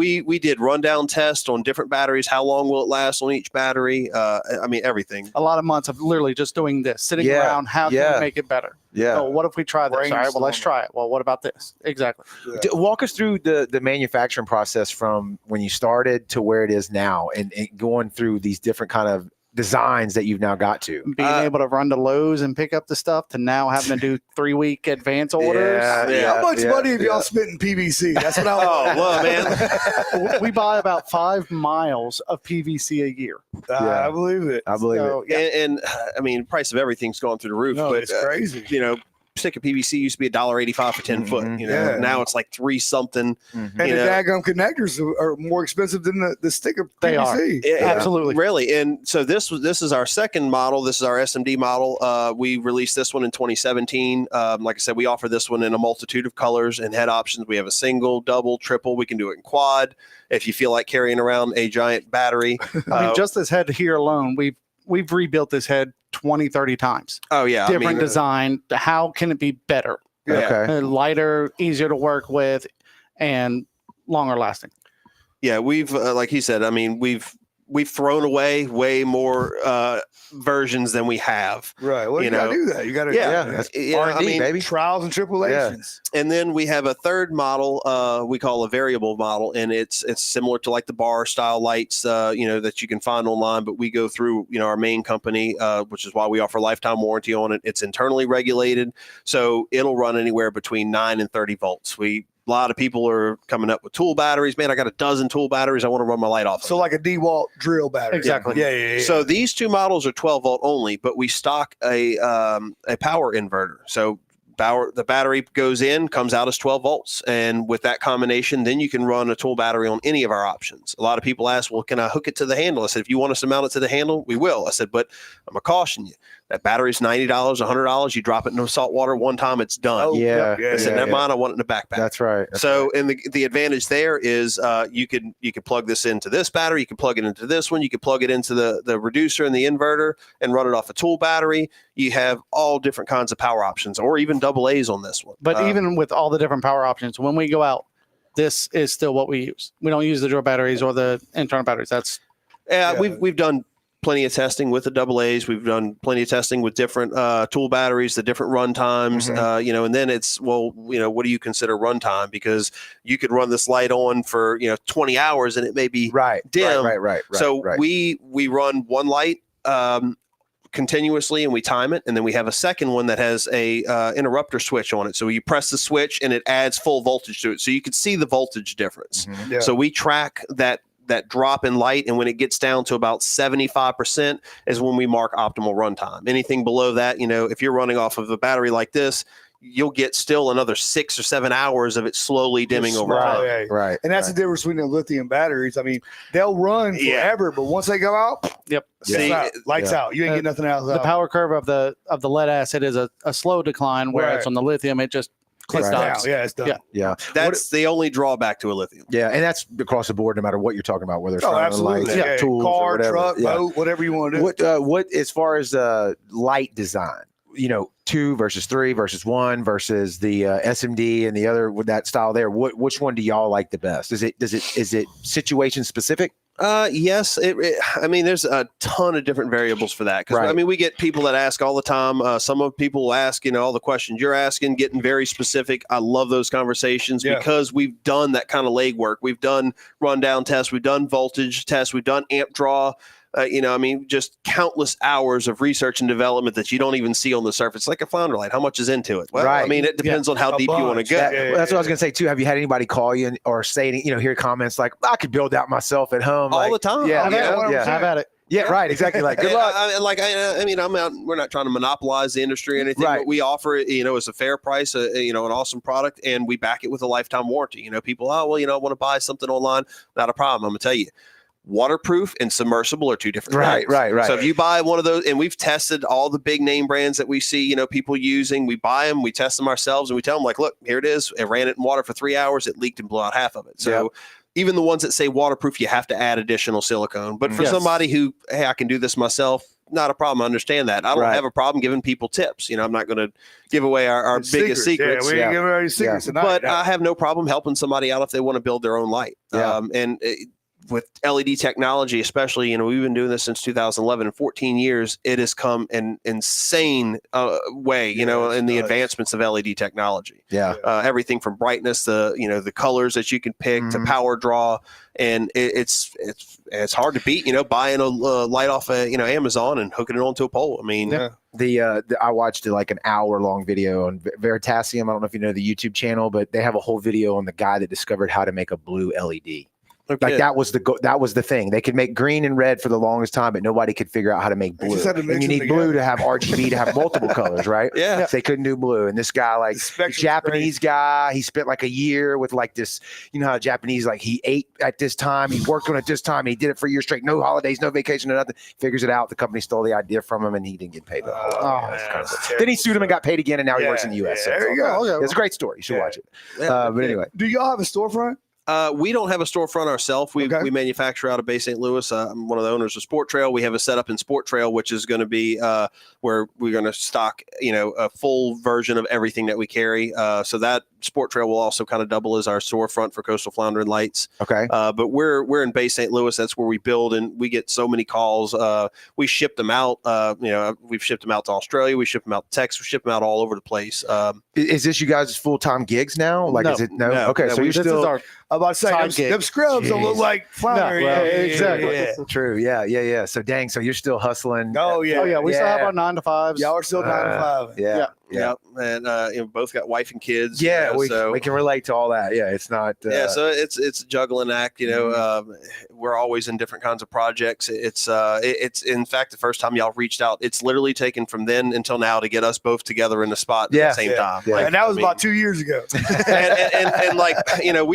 We did rundown tests on different batteries. How long will it last on each battery? Everything. A lot of months of literally just doing this, sitting around. How can we make it better? Yeah. Oh, what if we try this? All right, well, let's try it. Well, what about this? Exactly. Yeah. Walk us through the manufacturing process from when you started to where it is now, and going through these different kind of designs that you've now got to. Being able to run to Lowe's and pick up the stuff to now having to do 3-week advance orders. How much money have y'all spent in PVC? That's what I man. We buy about 5 miles of PVC a year. I believe it. I believe it. And price of everything's gone through the roof. No, but it's crazy. Stick of PVC used to be $1.85 for 10 foot. Now it's like $3 something. And the daggum connectors are more expensive than the stick of PVC. They are. Absolutely. Really. And so this is our second model. This is our SMD model. We released this one in 2017. Like I said, we offer this one in a multitude of colors and head options. We have a single, double, triple. We can do it in quad if you feel like carrying around a giant battery. Just this head here alone, we've rebuilt this head 20, 30 times. Oh yeah. Different design. How can it be better? Okay. Lighter, easier to work with, and longer lasting. Yeah. We've, like he said, we've thrown away way more versions than we have. Right. Well, you gotta do that. You gotta, R&D, baby. Trials and tribulations. Yeah. And then we have a third model we call a variable model, and it's similar to like the bar style lights, that you can find online, but we go through, our main company, which is why we offer lifetime warranty on it. It's internally regulated, so it'll run anywhere between 9 and 30 volts. A lot of people are coming up with tool batteries. Man, I got a dozen tool batteries. I want to run my light off. So like a DeWalt drill battery. Exactly. Yeah. So these two models are 12 volt only, but we stock a power inverter. So the battery goes in, comes out as 12 volts. And with that combination, then you can run a tool battery on any of our options. A lot of people ask, well, can I hook it to the handle? I said, if you want us to mount it to the handle, we will. I said, but I'm going to caution you. That battery's $90, $100. You drop it in salt water one time, it's done. Oh, yeah. I said, never mind, I want it in a backpack. That's right. And the advantage there is you can plug this into this battery, you can plug it into this one, you can plug it into the reducer and the inverter and run it off a tool battery. You have all different kinds of power options, or even AA's on this one. But even with all the different power options, when we go out, this is still what we use. We don't use the drill batteries or the internal batteries. We've done plenty of testing with the AA's. We've done plenty of testing with different tool batteries, the different run times, and then it's, what do you consider runtime? Because you could run this light on for, 20 hours and it may be dim. Right. So we run one light continuously and we time it. And then we have a second one that has a interrupter switch on it. So you press the switch and it adds full voltage to it. So you can see the voltage difference. Mm-hmm. Yeah. So we track that drop in light, and when it gets down to about 75% is when we mark optimal runtime. Anything below that, if you're running off of a battery like this, you'll get still another 6 or 7 hours of it slowly dimming over time. Right. And that's the difference between the lithium batteries. I mean, they'll run forever, but once they go out, lights out. You ain't getting nothing out. The power curve of the lead acid is a slow decline, whereas on the lithium, it just clicks down. Yeah, it's done. Yeah. That's the only drawback to a lithium. Yeah, and that's across the board, no matter what you're talking about, whether it's absolutely. Lights, tools, car, or whatever. truck, boat, whatever you want to do. What as far as light design, 2 versus 3 versus 1 versus the SMD and the other with that style there, which one do y'all like the best? Is it situation specific? Yes. There's a ton of different variables for that. Because we get people that ask all the time. Some of people will ask, all the questions you're asking, getting very specific. I love those conversations because we've done that kind of legwork. We've done rundown tests. We've done voltage tests. We've done amp draw. Just countless hours of research and development that you don't even see on the surface, like a flounder light. How much is into it? Well, it depends on how deep you want to go. That's what I was going to say too. Have you had anybody call you or say, hear comments like, I could build that myself at home all the time? I've had it. Yeah, right. Exactly. Like, good luck. I'm out. We're not trying to monopolize the industry or anything, but we offer it, as a fair price, an awesome product, and we back it with a lifetime warranty. People, I want to buy something online. Not a problem. I'm going to tell you. Waterproof and submersible are two different things. Right. So if you buy one of those, and we've tested all the big name brands that we see, people using, we buy them, we test them ourselves, and we tell them, like, look, here it is. It ran it in water for 3 hours. It leaked and blew out half of it. So even the ones that say waterproof, you have to add additional silicone. But for somebody who, hey, I can do this myself, not a problem. I understand that. I don't have a problem giving people tips. I'm not going to give away our biggest secrets. Yeah, we ain't giving away secrets tonight. But I have no problem helping somebody out if they want to build their own light. With LED technology, especially, we've been doing this since 2011. In 14 years, it has come an insane way, in the advancements of LED technology. Yeah. Everything from brightness, the colors that you can pick to power draw. And it's hard to beat, buying a light off Amazon and hooking it onto a pole. I watched like an hour-long video on Veritasium. I don't know if you know the YouTube channel, but they have a whole video on the guy that discovered how to make a blue LED. Okay. Like that was the thing. They could make green and red for the longest time, but nobody could figure out how to make blue. And you need blue to have RGB to have multiple colors, right? Yeah. They couldn't do blue. And this guy, like Japanese guy, he spent like a year with like this, how Japanese, like he ate at this time, he worked on it this time, he did it for a year straight, no holidays, no vacation, no nothing. Figures it out. The company stole the idea from him and he didn't get paid. Then he sued him and got paid again, and now he works in the U.S. There you go. It's a great story. You should watch it. But anyway. Do y'all have a storefront? We don't have a storefront ourselves. We manufacture out of Bay St. Louis. I'm one of the owners of Sport Trail. We have a setup in Sport Trail, which is going to be where we're going to stock, a full version of everything that we carry. So that Sport Trail will also kind of double as our storefront for Coastal Floundering Lights. Okay. But we're in Bay St. Louis. That's where we build, and we get so many calls. We ship them out. We've shipped them out to Australia. We ship them out to Texas. We ship them out all over the place. Is this you guys' full-time gigs now? Like, No. is it no? No. Okay, No, so you're This still is our I'm about to say, Side gig. them scrubs don't look like flounder. No, well, yeah, exactly. yeah. true. Yeah. So dang, so you're still hustling. Oh yeah. Oh yeah, we still have Yeah. our 9 to 5s. Y'all are still 9 to 5. Yeah. Yep. And both got wife and kids. Yeah, so we can relate to all that. Yeah, it's not. so it's a juggling act. We're always in different kinds of projects. It's in fact the first time y'all reached out, it's literally taken from then until now to get us both together in the spot at the same time. Yeah. And that was about 2 years ago. and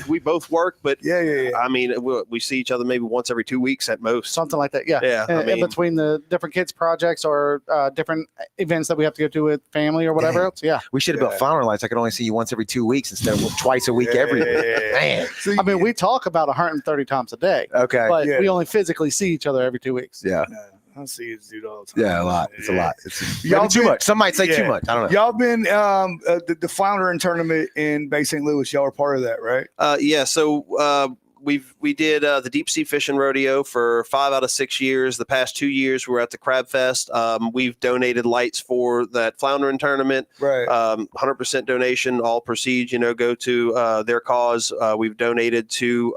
we both work, but Yeah. I mean, we see each other maybe once every 2 weeks at most. Something like that. Yeah. Yeah, And in between the different kids projects or different events that we have to go to with family or whatever else. Yeah. We should have built Floundering Lights. I could only see you once every 2 weeks instead of twice a week every week. Man. So I mean, we talk about 130 times a day, Okay. but Yeah. we only physically see each other every 2 weeks. Yeah. I see this dude all the time. Yeah, a lot. It's a lot. It's Y'all maybe too been- much. Some might say too Yeah. much. I don't know. Y'all been the floundering tournament in Bay St. Louis. Y'all are part of that, right? So we did the deep sea fishing rodeo for 5 out of 6 years. The past 2 years we were at the Crab Fest. We've donated lights for that floundering tournament. Right. 100% donation. All proceeds, go to their cause. We've donated to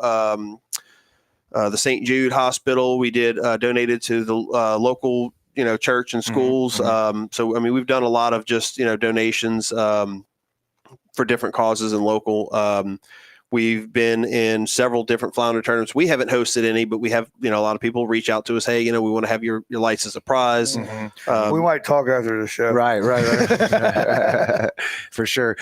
the St. Jude Hospital. We did donated to the local, church and schools. So, I mean, we've done a lot of just, donations for different causes and local. We've been in several different flounder tournaments. We haven't hosted any, but we have, a lot of people reach out to us. Hey, we want to have your lights as a prize. We might talk after the show. Right. For sure.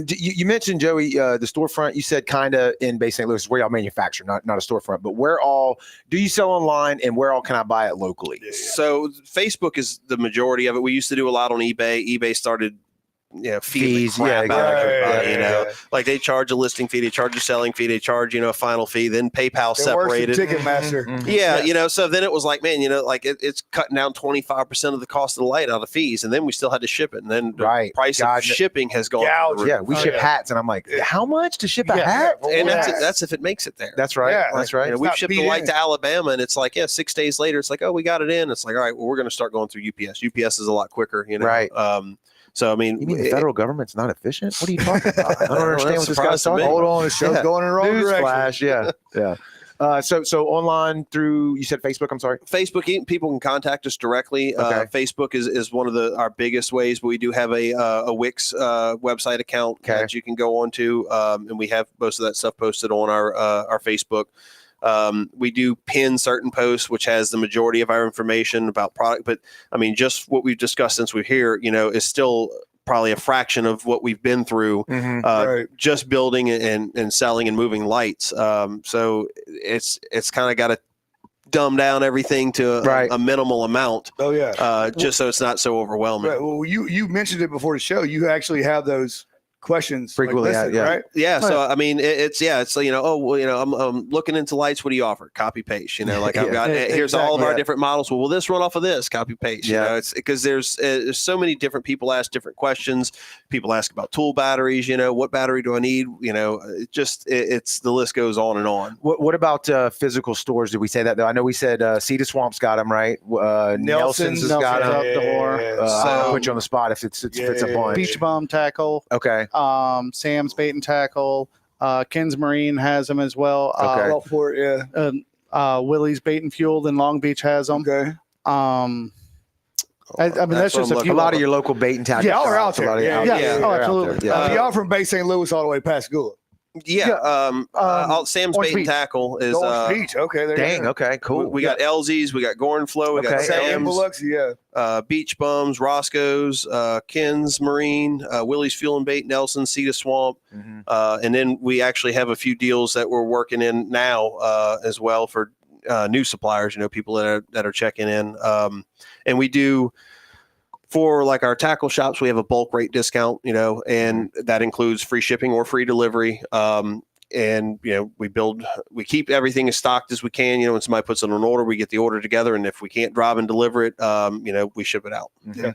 You mentioned, Joey, the storefront. You said kind of in Bay St. Louis, where y'all manufacture, not a storefront, but where all do you sell online, and where all can I buy it locally? So Facebook is the majority of it. We used to do a lot on eBay. eBay started feeding the crap out of everybody, like they charge a listing fee, they charge a selling fee, they charge, a final fee, then PayPal separated. Ticketmaster. So then it was like, man, it's cutting down 25% of the cost of the light out of fees, and then we still had to ship it, and then the price of shipping has gone. We ship hats, and I'm like, how much to ship a hat? And that's if it makes it there. That's right. That's right. We've shipped the light to Alabama, and it's like, 6 days later, it's like, oh, we got it in. It's like, all right, well, we're going to start going through UPS. UPS is a lot quicker, Right. So, I mean, you mean the federal government's not efficient? What are you talking about? I don't understand what this guy's talking about. Hold on, the show's going in the wrong direction. Flash, yeah. So online through, you said Facebook, I'm sorry? Facebook, people can contact us directly. Facebook is one of our biggest ways, but we do have a Wix website account that you can go on to, and we have most of that stuff posted on our Facebook. We do pin certain posts, which has the majority of our information about product. But I mean, just what we've discussed since we're here, is still probably a fraction of what we've been through, just building and selling and moving lights. So it's kind of got to dumb down everything to a minimal amount. Just so it's not so overwhelming. Right. Well, you mentioned it before the show. You actually have those questions frequently, right? So I mean, it's I'm looking into lights. What do you offer? Copy paste. I've got here's all of our different models. Well, will this run off of this? Copy paste. It's because there's so many different people ask different questions. People ask about tool batteries. What battery do I need? It's the list goes on and on. What about physical stores? Did we say that though? I know we said Cedar Swamp's got them, right? Nelson's has got them. I'll put you on the spot if it's a bunch. Beach Bum Tackle. Okay. Sam's Bait and Tackle, Ken's Marine has them as well. Willie's Bait and Fuel in Long Beach has them. Okay. I mean, that's just a few. A lot of your local bait and tackle. Y'all are out there. Oh, absolutely. Y'all from Bay St. Louis all the way past Pascagoula. Sam's Bait and Tackle is Beach. Okay, dang. Okay, cool. We got LZ's, we got Gore and Flow, we got Sam's, Beach Bums, Roscoe's, Ken's Marine, Willie's Fuel and Bait, Nelson, Cedar Swamp, and then we actually have a few deals that we're working in now as well for new suppliers. People that are checking in, and we do. For like our tackle shops, we have a bulk rate discount, and that includes free shipping or free delivery. and we keep everything as stocked as we can. When somebody puts it on order, we get the order together, and if we can't drive and deliver it, we ship it out. Yeah.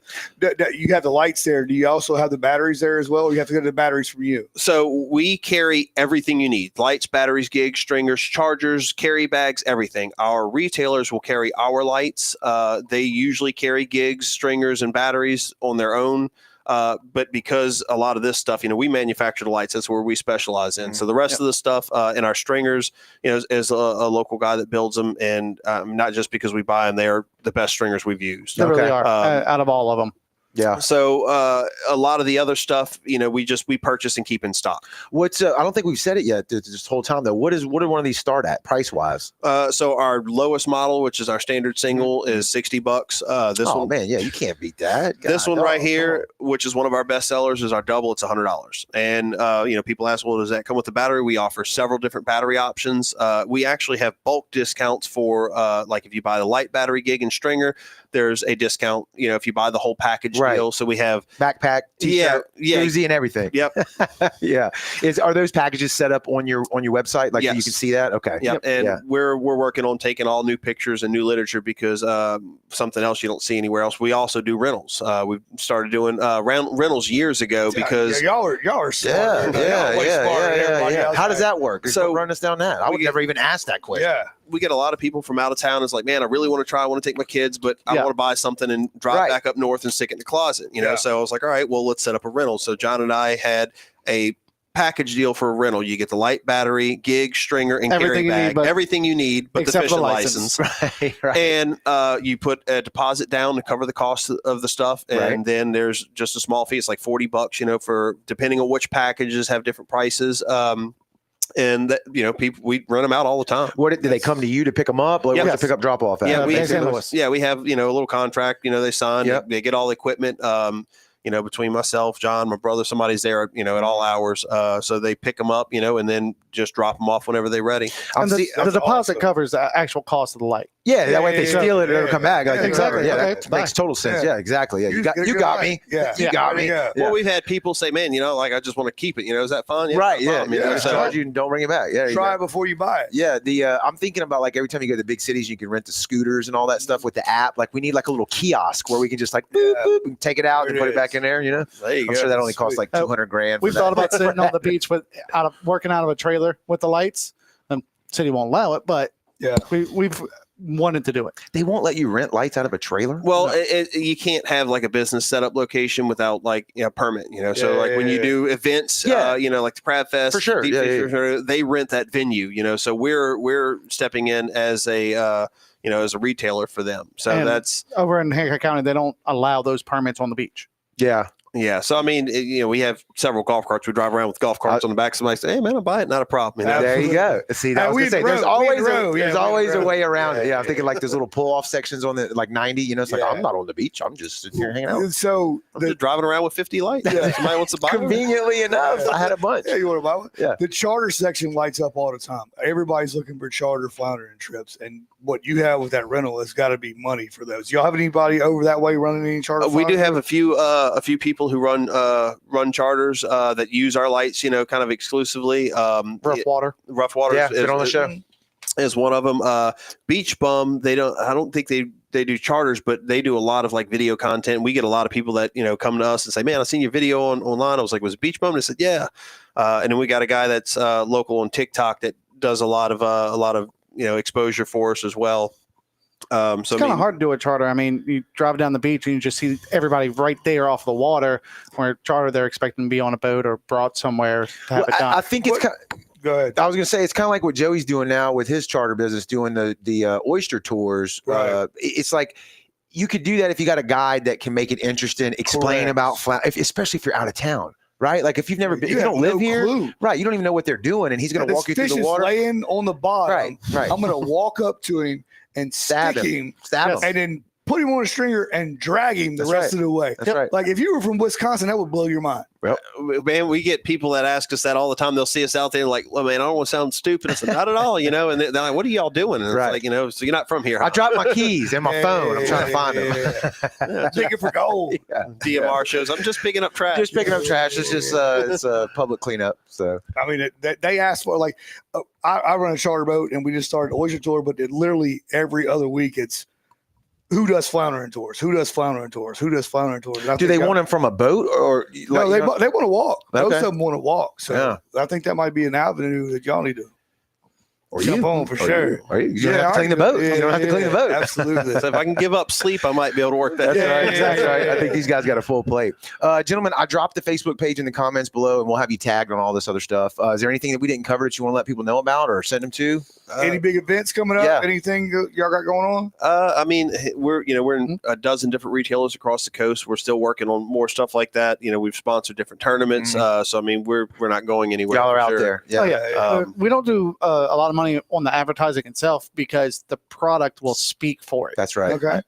You have the lights there. Do you also have the batteries there as well? Or you have to get the batteries from you? So we carry everything you need: lights, batteries, gigs, stringers, chargers, carry bags, everything. Our retailers will carry our lights. They usually carry gigs, stringers, and batteries on their own. But because a lot of this stuff, we manufacture the lights, that's where we specialize in. So the rest of the stuff in our stringers, is a local guy that builds them, and not just because we buy them, they are the best stringers we've used. They really are, out of all of them. Yeah. So a lot of the other stuff, we purchase and keep in stock. What's I don't think we've said it yet this whole time though. What do one of these start at price wise? So our lowest model, which is our standard single, is $60. This one, man, yeah, you can't beat that. This one right here, which is one of our best sellers, is our double. It's $100. And people ask, well, does that come with the battery? We offer several different battery options. We actually have bulk discounts for like if you buy the light battery, gig, and stringer. There's a discount, if you buy the whole package deal. So we have backpack, t-shirt, koozie, and everything. Yep. Yeah. Are those packages set up on your website? Like you can see that? Okay. Yep. And we're working on taking all new pictures and new literature because something else you don't see anywhere else. We also do rentals. We've started doing rentals years ago because y'all are smart. Yeah. How does that work? So run us down that. I would never even ask that question. Yeah. We get a lot of people from out of town. It's like, man, I really want to try. I want to take my kids, but I want to buy something and drive back up north and stick it in the closet. So I was like, all right, well, let's set up a rental. So John and I had a package deal for a rental. You get the light battery, gig, stringer, and carry bag. Everything you need, but the fishing license. Right. And you put a deposit down to cover the cost of the stuff, and then there's just a small fee. It's like $40, for depending on which packages have different prices. And that, people, we run them out all the time. What do they come to you to pick them up? Like, what's the pick up drop off at? Yeah, we have a little contract. They sign. They get all the equipment. Between myself, John, my brother, somebody's there. At all hours. So they pick them up. And then just drop them off whenever they're ready. And the deposit covers the actual cost of the light. Yeah, that way if they steal it, it'll come back. Like, exactly. Yeah, that makes total sense. Yeah, exactly. Yeah, you got me. Yeah, you got me. Yeah. Well, we've had people say, "Man, I just want to keep it. Is that fun?" Yeah, right. Yeah. So charge you and don't bring it back. Yeah. Try it before you buy it. Yeah. I'm thinking about like every time you go to the big cities, you can rent the scooters and all that stuff with the app. Like we need like a little kiosk where we can just like boop, boop, and take it out and put it back in there. There you I'm go. sure that only costs like $200,000. We've thought about sitting on the beach working out of a trailer with the lights. And city won't allow it, but we've wanted to do it. They won't let you rent lights out of a trailer? Well, you can't have like a business setup location without like permit, So when you do events, like the Crab Fest, for sure, they rent that venue, So we're stepping in as a as a retailer for them. So and that's over in Hancock County. They don't allow those permits on the beach. Yeah. Yeah. So, I mean, we have several golf carts. We drive around with golf carts on the back. Somebody say, hey, man, I'll buy it. Not a problem. There you go. See, that was say, there's always a way around it. Yeah. I'm thinking like those little pull off sections on the like 90, it's like, I'm not on the beach. I'm just sitting here hanging out. So I'm just driving around with 50 lights. Somebody wants to buy Conveniently enough, I had a bunch. Yeah, you want to buy one? Yeah. The charter section lights up all the time. Everybody's looking for charter floundering trips. And what you have with that rental has got to be money for those. Y'all have anybody over that way running any charter? We do have a few people who run charters that use our lights, kind of exclusively. Rough Water. Yeah, been on the show. Is one of them. Beach Bum. I don't think they do charters, but they do a lot of like video content. We get a lot of people that come to us and say, "Man, I seen your video online." I was like, "Was it Beach Bum?" And they said, "Yeah." And then we got a guy that's local on TikTok that does a lot of exposure for us as well. So it's kind of hard to do a charter. I mean, you drive down the beach and you just see everybody right there off the water. Where charter, they're expecting to be on a boat or brought somewhere to have it done. I think it's kind of, go ahead. I was going to say it's kind of like what Joey's doing now with his charter business, doing the oyster tours. Right. It's like you could do that if you got a guide that can make it interesting, explain about especially if you're out of town. Right, like if you've never been, if you don't live here, right? You don't even know what they're doing, and he's going to walk you through the water. Laying on the bottom, right. I'm going to walk up to him and stab him, and then put him on a stringer and drag him the rest of the way. That's right. Like if you were from Wisconsin, that would blow your mind. Well, man, we get people that ask us that all the time. They'll see us out there like, well, man, I don't want to sound stupid. I said, not at all, and they're like, what are y'all doing? And it's like, so you're not from here. Huh? I dropped my keys and my phone. I'm trying to find them. Digging for gold. DMR shows. I'm just picking up trash. Just picking up trash. It's just it's a public cleanup. So I mean, they asked for like, I run a charter boat and we just started oyster tour, but literally every other week it's who does floundering tours? Who does floundering tours? Who does floundering tours? Do they want them from a boat or? No, they want to walk. Okay. Most of them want to walk. So I think that might be an avenue that y'all need to jump on for sure. You don't have to clean the boat. You don't have to clean the boat. Absolutely. So if I can give up sleep, I might be able to work that. That's day. right. Exactly right. I think these guys got a full plate. Gentlemen, I dropped the Facebook page in the comments below, and we'll have you tagged on all this other stuff. Is there anything that we didn't cover that you want to let people know about or send them to? Any big events coming up? Yeah. Anything y'all got going on? I mean, we're in a dozen different retailers across the coast. We're still working on more stuff like that. We've sponsored different tournaments. So I mean, we're not going anywhere. Y'all are out there. Yeah. Oh, yeah. We don't do a lot of money on the advertising itself because the product will speak for it. That's right. Okay.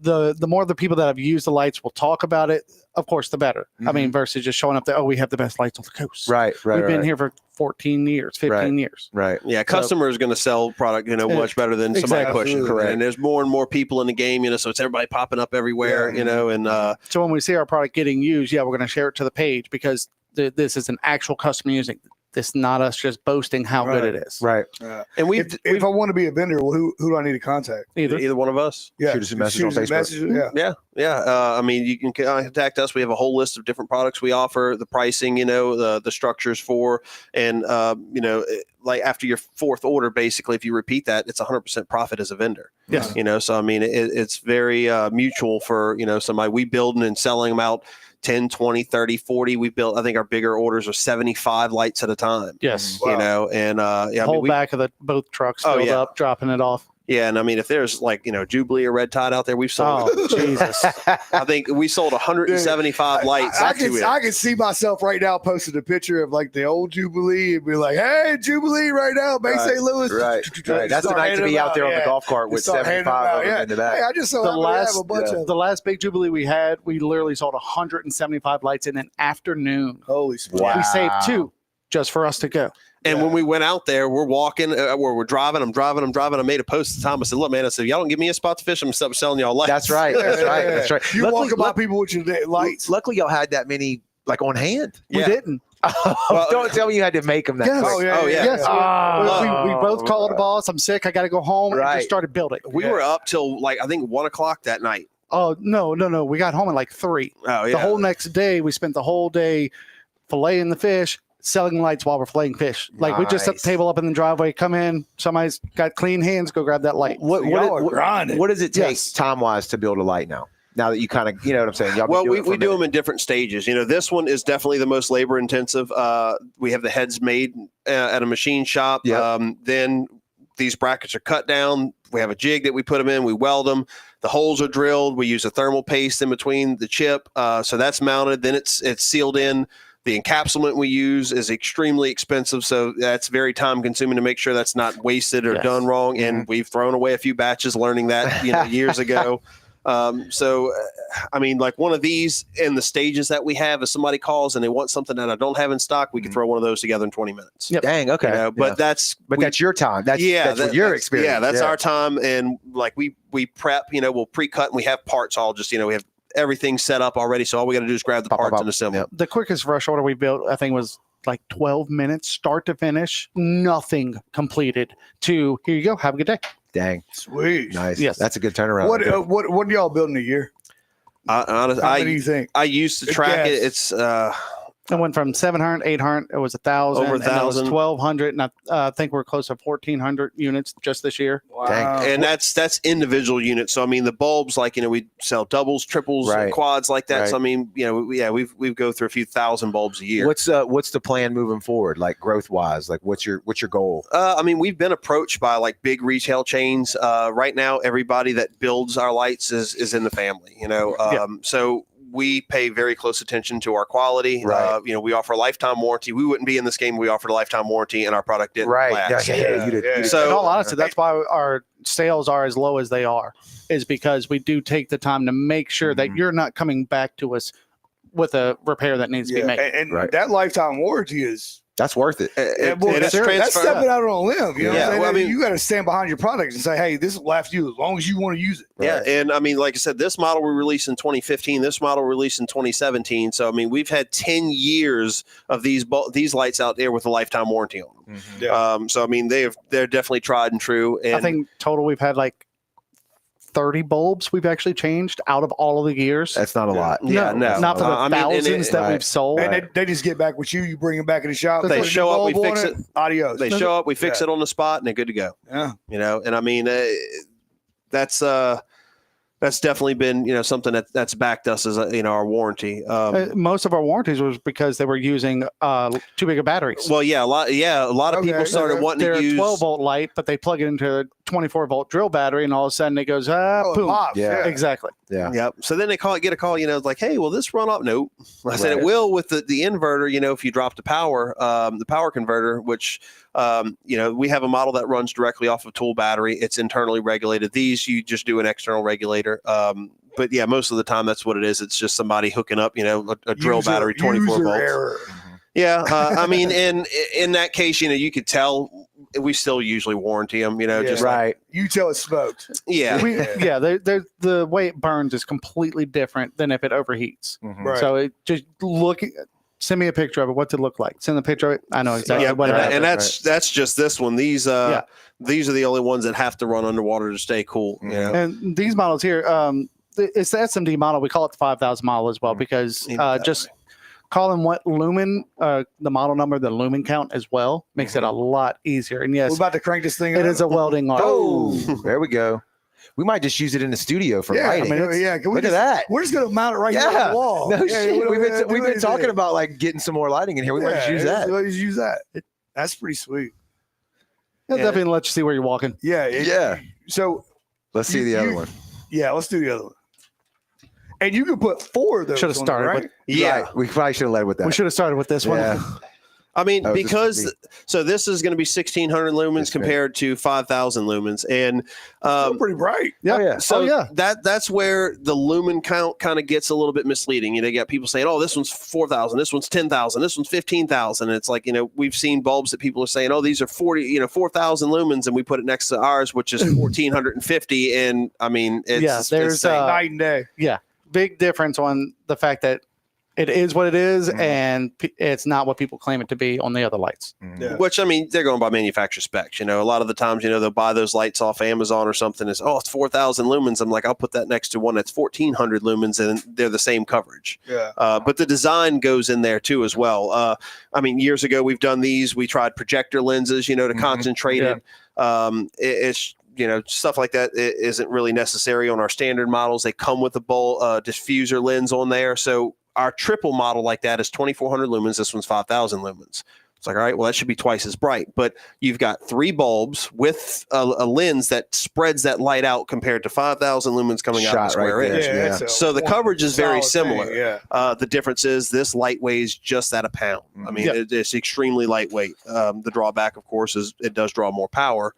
The more the people that have used the lights will talk about it, of course, the better. I mean, versus just showing up there, we have the best lights on the coast. Right. We've been here for 14 years, 15 years. Right. Yeah, customer is going to sell product, much better than somebody Exactly. pushing. Correct. And there's more and more people in the game, so it's everybody popping up everywhere, and So when we see our product getting used, we're going to share it to the page because this is an actual customer using. This not us just boasting how good it is. Right. and If I want to be a vendor, well, who do I need to contact? either one of us. Yeah. Shoot us a message on Facebook. Yeah. I mean, you can contact us. We have a whole list of different products we offer, the pricing, the structures for, and like after your fourth order, basically, if you repeat that, it's 100% profit as a vendor. Yes. So I mean, it's very mutual for somebody. We building and selling them out 10, 20, 30, 40. We built, I think our bigger orders are 75 lights at a time. Yes. And Whole back of the both trucks filled up, dropping it off. Yeah, and I mean, if there's like Jubilee or Red Tide out there, we've sold. Oh, Jesus! I think we sold 175 lights. I can see myself right now posting a picture of like the old Jubilee and be like, "Hey, Jubilee, right now, Bay St. Louis." Right. That's the night to be out there on the golf cart with 75 of them in the back. Hey, I just so have a bunch of the last big Jubilee we had. We literally sold 175 lights in an afternoon. Holy smokes! Wow. We saved 2 just for us to go. And when we went out there, we're walking, we're driving. I'm driving. I made a post at the time. I said, "Look, man," I said, "Y'all don't give me a spot to fish. I'm selling y'all lights." That's right. That's right. You walk about people with your lights. Luckily, y'all had that many like on hand. We didn't. Don't tell me you had to make them that Yes. quick. Oh, yeah. Yes. We both called the boss. I'm sick. I got to go home. And just started building. We were up till I think 1:00 that night. Oh, no. We got home at 3. Oh, yeah. The whole next day, we spent the whole day filleting the fish, selling lights while we're filleting fish. We just set the table up in the driveway, come in, somebody's got clean hands, go grab that light. What does it take time-wise to build a light now? Now that you kind of, you know what I'm saying? We do them in different stages. This one is definitely the most labor intensive. We have the heads made at a machine shop. Yep. Then these brackets are cut down. We have a jig that we put them in. We weld them. The holes are drilled. We use a thermal paste in between the chip. So that's mounted. Then it's sealed in. The encapsulant we use is extremely expensive, so that's very time consuming to make sure that's not wasted or done wrong. And we've thrown away a few batches learning that years ago. So, I mean, like one of these in the stages that we have, if somebody calls and they want something that I don't have in stock, we can throw one of those together in 20 minutes. Yep. Dang, okay. But that's your time. That's your experience. Yeah, that's our time. And like we prep, we'll pre-cut and we have parts all just, we have everything set up already. So all we got to do is grab the parts and assemble. The quickest rush order we built, I think, was 12 minutes, start to finish, nothing completed. To here you go, have a good day. Dang, sweet, nice. Yes, that's a good turnaround. What do y'all build in a year? Honestly, how many do you think? I used to track it. It's it went from 700, 800. It was 1,000. Over 1,000. 1,200. And I think we're close to 1,400 units just this year. Wow. Dang. And that's individual units. So I mean, the bulbs, we sell doubles, triples, quads like that. So I mean, we go through a few thousand bulbs a year. What's the plan moving forward, like growth wise? Like what's your goal? I mean, we've been approached by big retail chains. Right now, everybody that builds our lights is in the family. So we pay very close attention to our quality. Right. We offer a lifetime warranty. We wouldn't be in this game. We offered a lifetime warranty and our product didn't last. So in all honesty, that's why our sales are as low as they are, is because we do take the time to make sure that you're not coming back to us with a repair that needs to be made. And that lifetime warranty that's worth it. That's stepping out on a limb. You know what I'm saying? Well, I mean, you got to stand behind your product and say, hey, this will last you as long as you want to use it. Yeah. And I mean, like I said, this model we released in 2015, this model released in 2017. So, I mean, we've had 10 years of these lights out there with a lifetime warranty on them. So, I mean, they're definitely tried and true. And I think total we've had like 30 bulbs we've actually changed out of all of the years. That's not a lot. No, not for the thousands that we've sold. And they just get back with you. You bring them back in the shop. They show up, we fix it. Adios. They show up, we fix it on the spot, and they're good to go. Yeah. And I mean, that's definitely been, something that's backed us as our warranty. Most of our warranties was because they were using too big of batteries. Well, a lot of people started wanting to use 12-volt light, but they plug it into a 24-volt drill battery, and all of a sudden it goes boom. Pops. Yeah. Exactly. Yeah. Yep. So then they get a call, like, hey, will this run up? Nope. I said it will with the inverter. If you drop the power converter, which we have a model that runs directly off of tool battery. It's internally regulated. These you just do an external regulator. But yeah, most of the time that's what it is. It's just somebody hooking up, a drill battery, 24 volts. Error. Yeah. I mean, in that case, you could tell we still usually warranty them, just right. You tell it's smoked. Yeah. The way it burns is completely different than if it overheats. Right. So it just send me a picture of it. What's it look like? Send a picture of it. I know exactly what it is. And that's just this one. These are the only ones that have to run underwater to stay cool. And these models here, it's the SMD model. We call it the 5000 model as well because just calling what lumen, the model number, the lumen count as well makes it a lot easier. And yes, we're about to crank this thing. It is a welding light. Oh, there we go. We might just use it in the studio for lighting. Look at that. We're just gonna mount it right here on the wall. No shit. We've been talking about like getting some more lighting in here. We might just use that. Let's use that. That's pretty sweet. It'll definitely let you see where you're walking. Yeah. So let's see the other one. Yeah, let's do the other one. And you can put 4 of those. Should have started. Right? Right. We probably should have led with that. We should have started with this one. I mean, because this is going to be 1600 lumens compared to 5000 lumens, and still pretty bright. So that's where the lumen count kind of gets a little bit misleading. You got people saying, "Oh, this one's 4000, this one's 10,000, this one's 15,000." And it's like we've seen bulbs that people are saying, "Oh, these are 4,000 lumens," and we put it next to ours, which is 1450. And I mean, there's night and day. Yeah, big difference on the fact that it is what it is, and it's not what people claim it to be on the other lights. Which, I mean, they're going by manufacturer specs. A lot of the times, they'll buy those lights off Amazon or something. It's 4,000 lumens. I'm like, I'll put that next to one that's 1,400 lumens, and they're the same coverage. Yeah. But the design goes in there too as well. I mean, years ago we've done these. We tried projector lenses, to concentrate it. It's stuff like that isn't really necessary on our standard models. They come with a diffuser lens on there, so our triple model like that is 2,400 lumens. This one's 5,000 lumens. It's like, all right, well, that should be twice as bright. But you've got 3 bulbs with a lens that spreads that light out compared to 5,000 lumens coming out of the square inch. So the coverage is very similar. The difference is this light weighs just at a pound. I mean, it's extremely lightweight. The drawback, of course, is it does draw more power.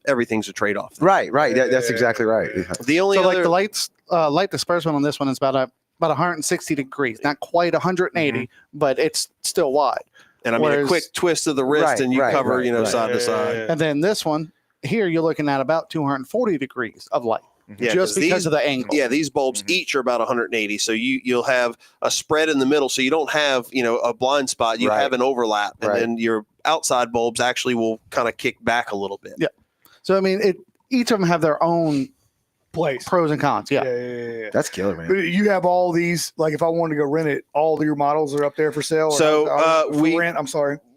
Everything's a trade-off. Right. That's exactly right. The only like the light disbursement on this one is about 160 degrees, not quite 180, but it's still wide. And I mean, a quick twist of the wrist and you cover, side to side. And then this one here, you're looking at about 240 degrees of light. Just because of the angle. Yeah, these bulbs each are about 180. So you'll have a spread in the middle. So you don't have, a blind spot. You have an overlap. And then your outside bulbs actually will kind of kick back a little bit. Yeah. So, I mean, each of them have their own place, pros and cons. Yeah. That's killer, man. But you have all these, like if I wanted to go rent it, all your models are up there for sale. So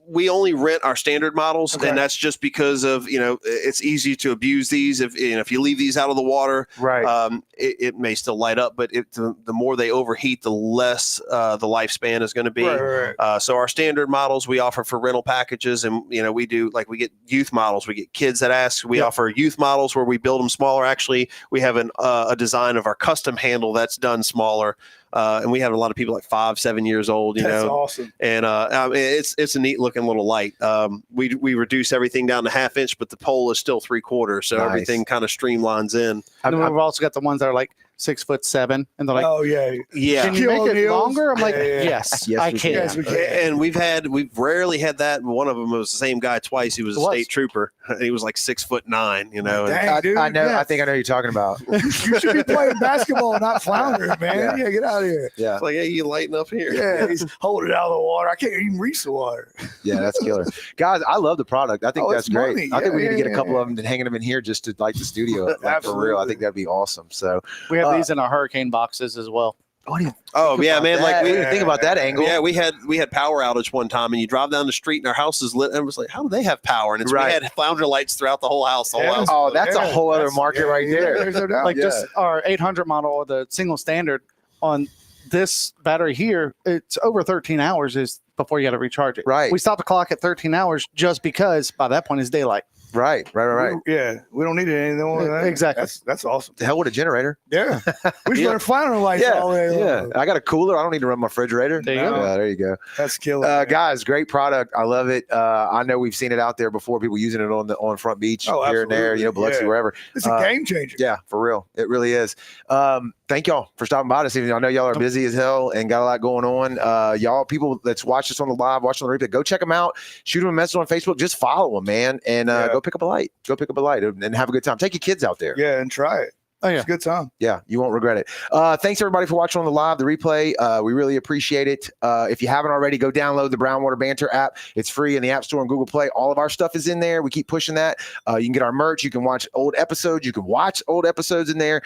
we only rent our standard models, and that's just because of it's easy to abuse these. If you leave these out of the water, it may still light up, but the more they overheat, the less the lifespan is going to be. So our standard models we offer for rental packages, and we get youth models, we get kids that ask. We offer youth models where we build them smaller. Actually, we have a design of our custom handle that's done smaller. And we have a lot of people like 5, 7 years old, you That's know, awesome. and it's a neat looking little light. We reduce everything down to 1/2 inch, but the pole is still 3/4, so Nice. everything kind of streamlines in. And then we've also got the ones that are like 6'7", and they're like, Oh yeah. Yeah, "Can you make it O'Neill's? longer?" I'm like, Yeah, yeah. "Yes, Yes, I we can." can. Yes, we can. and we've rarely had that. One of them was the same guy twice. He was a It was. state trooper. He was like 6'9", you know. And Dang, dude. I know. yeah. I think I know who you're talking about. You should be playing basketball, not floundering, man. Yeah. Yeah, get out of here. Yeah. it's like, hey, you lighting up here? Yeah, he's holding it out of the water. I can't even reach the water. Yeah, that's killer. Guys, I love the product. I think Oh, that's it's great. money. I think we Yeah, need to get yeah, a couple yeah. of them and hanging them in here just to light the studio up. Like, for real. I Absolutely. think that'd be awesome. So, We have Uh, these in our hurricane boxes as well. what do you Oh think yeah, about man. that? Like I we didn't even think about that angle. Yeah, we had power outage one time, and you drive down the street and our house is lit. And it was like, how do they have power? And it's, Right. we had flounder lights throughout the whole house. The whole Yeah. house. Oh, that's a Yeah, whole other that's- market right yeah, there. There's no doubt. Like yeah. just our 800 model or the single standard on this battery here, it's over 13 hours is before you got to recharge it. Right. We stopped the clock at 13 hours just because by that point it's daylight. Right. Yeah, we don't need it any more than that. Exactly. That's awesome. The hell with a generator. Yeah, we just Yeah. run floundering lights all day Yeah. long. I got a cooler. I don't need to run my refrigerator. There you go. Yeah, there you go. That's killer. man. Guys, great product. I love it. I know we've seen it out there before. People using it on Front Beach Oh, here and there, you know, absolutely. Biloxi, Yeah. wherever. It's a game changer. Yeah, for real. It really is. Thank y'all for stopping by this evening. I know y'all are busy as hell and got a lot going on. Y'all, people that's watched us on the live, watching on the replay, go check them out. Shoot them a message on Facebook. Just follow them, man. And go pick up a light. Go pick up a light and have a good time. Take your kids out there. Yeah, and try it. Oh, yeah. It's a good time. Yeah, you won't regret it. Thanks everybody for watching on the live, the replay. We really appreciate it. If you haven't already, go download the Brownwater Banter app. It's free in the App Store and Google Play. All of our stuff is in there. We keep pushing that. You can get our merch. You can watch old episodes. You can watch old episodes in there.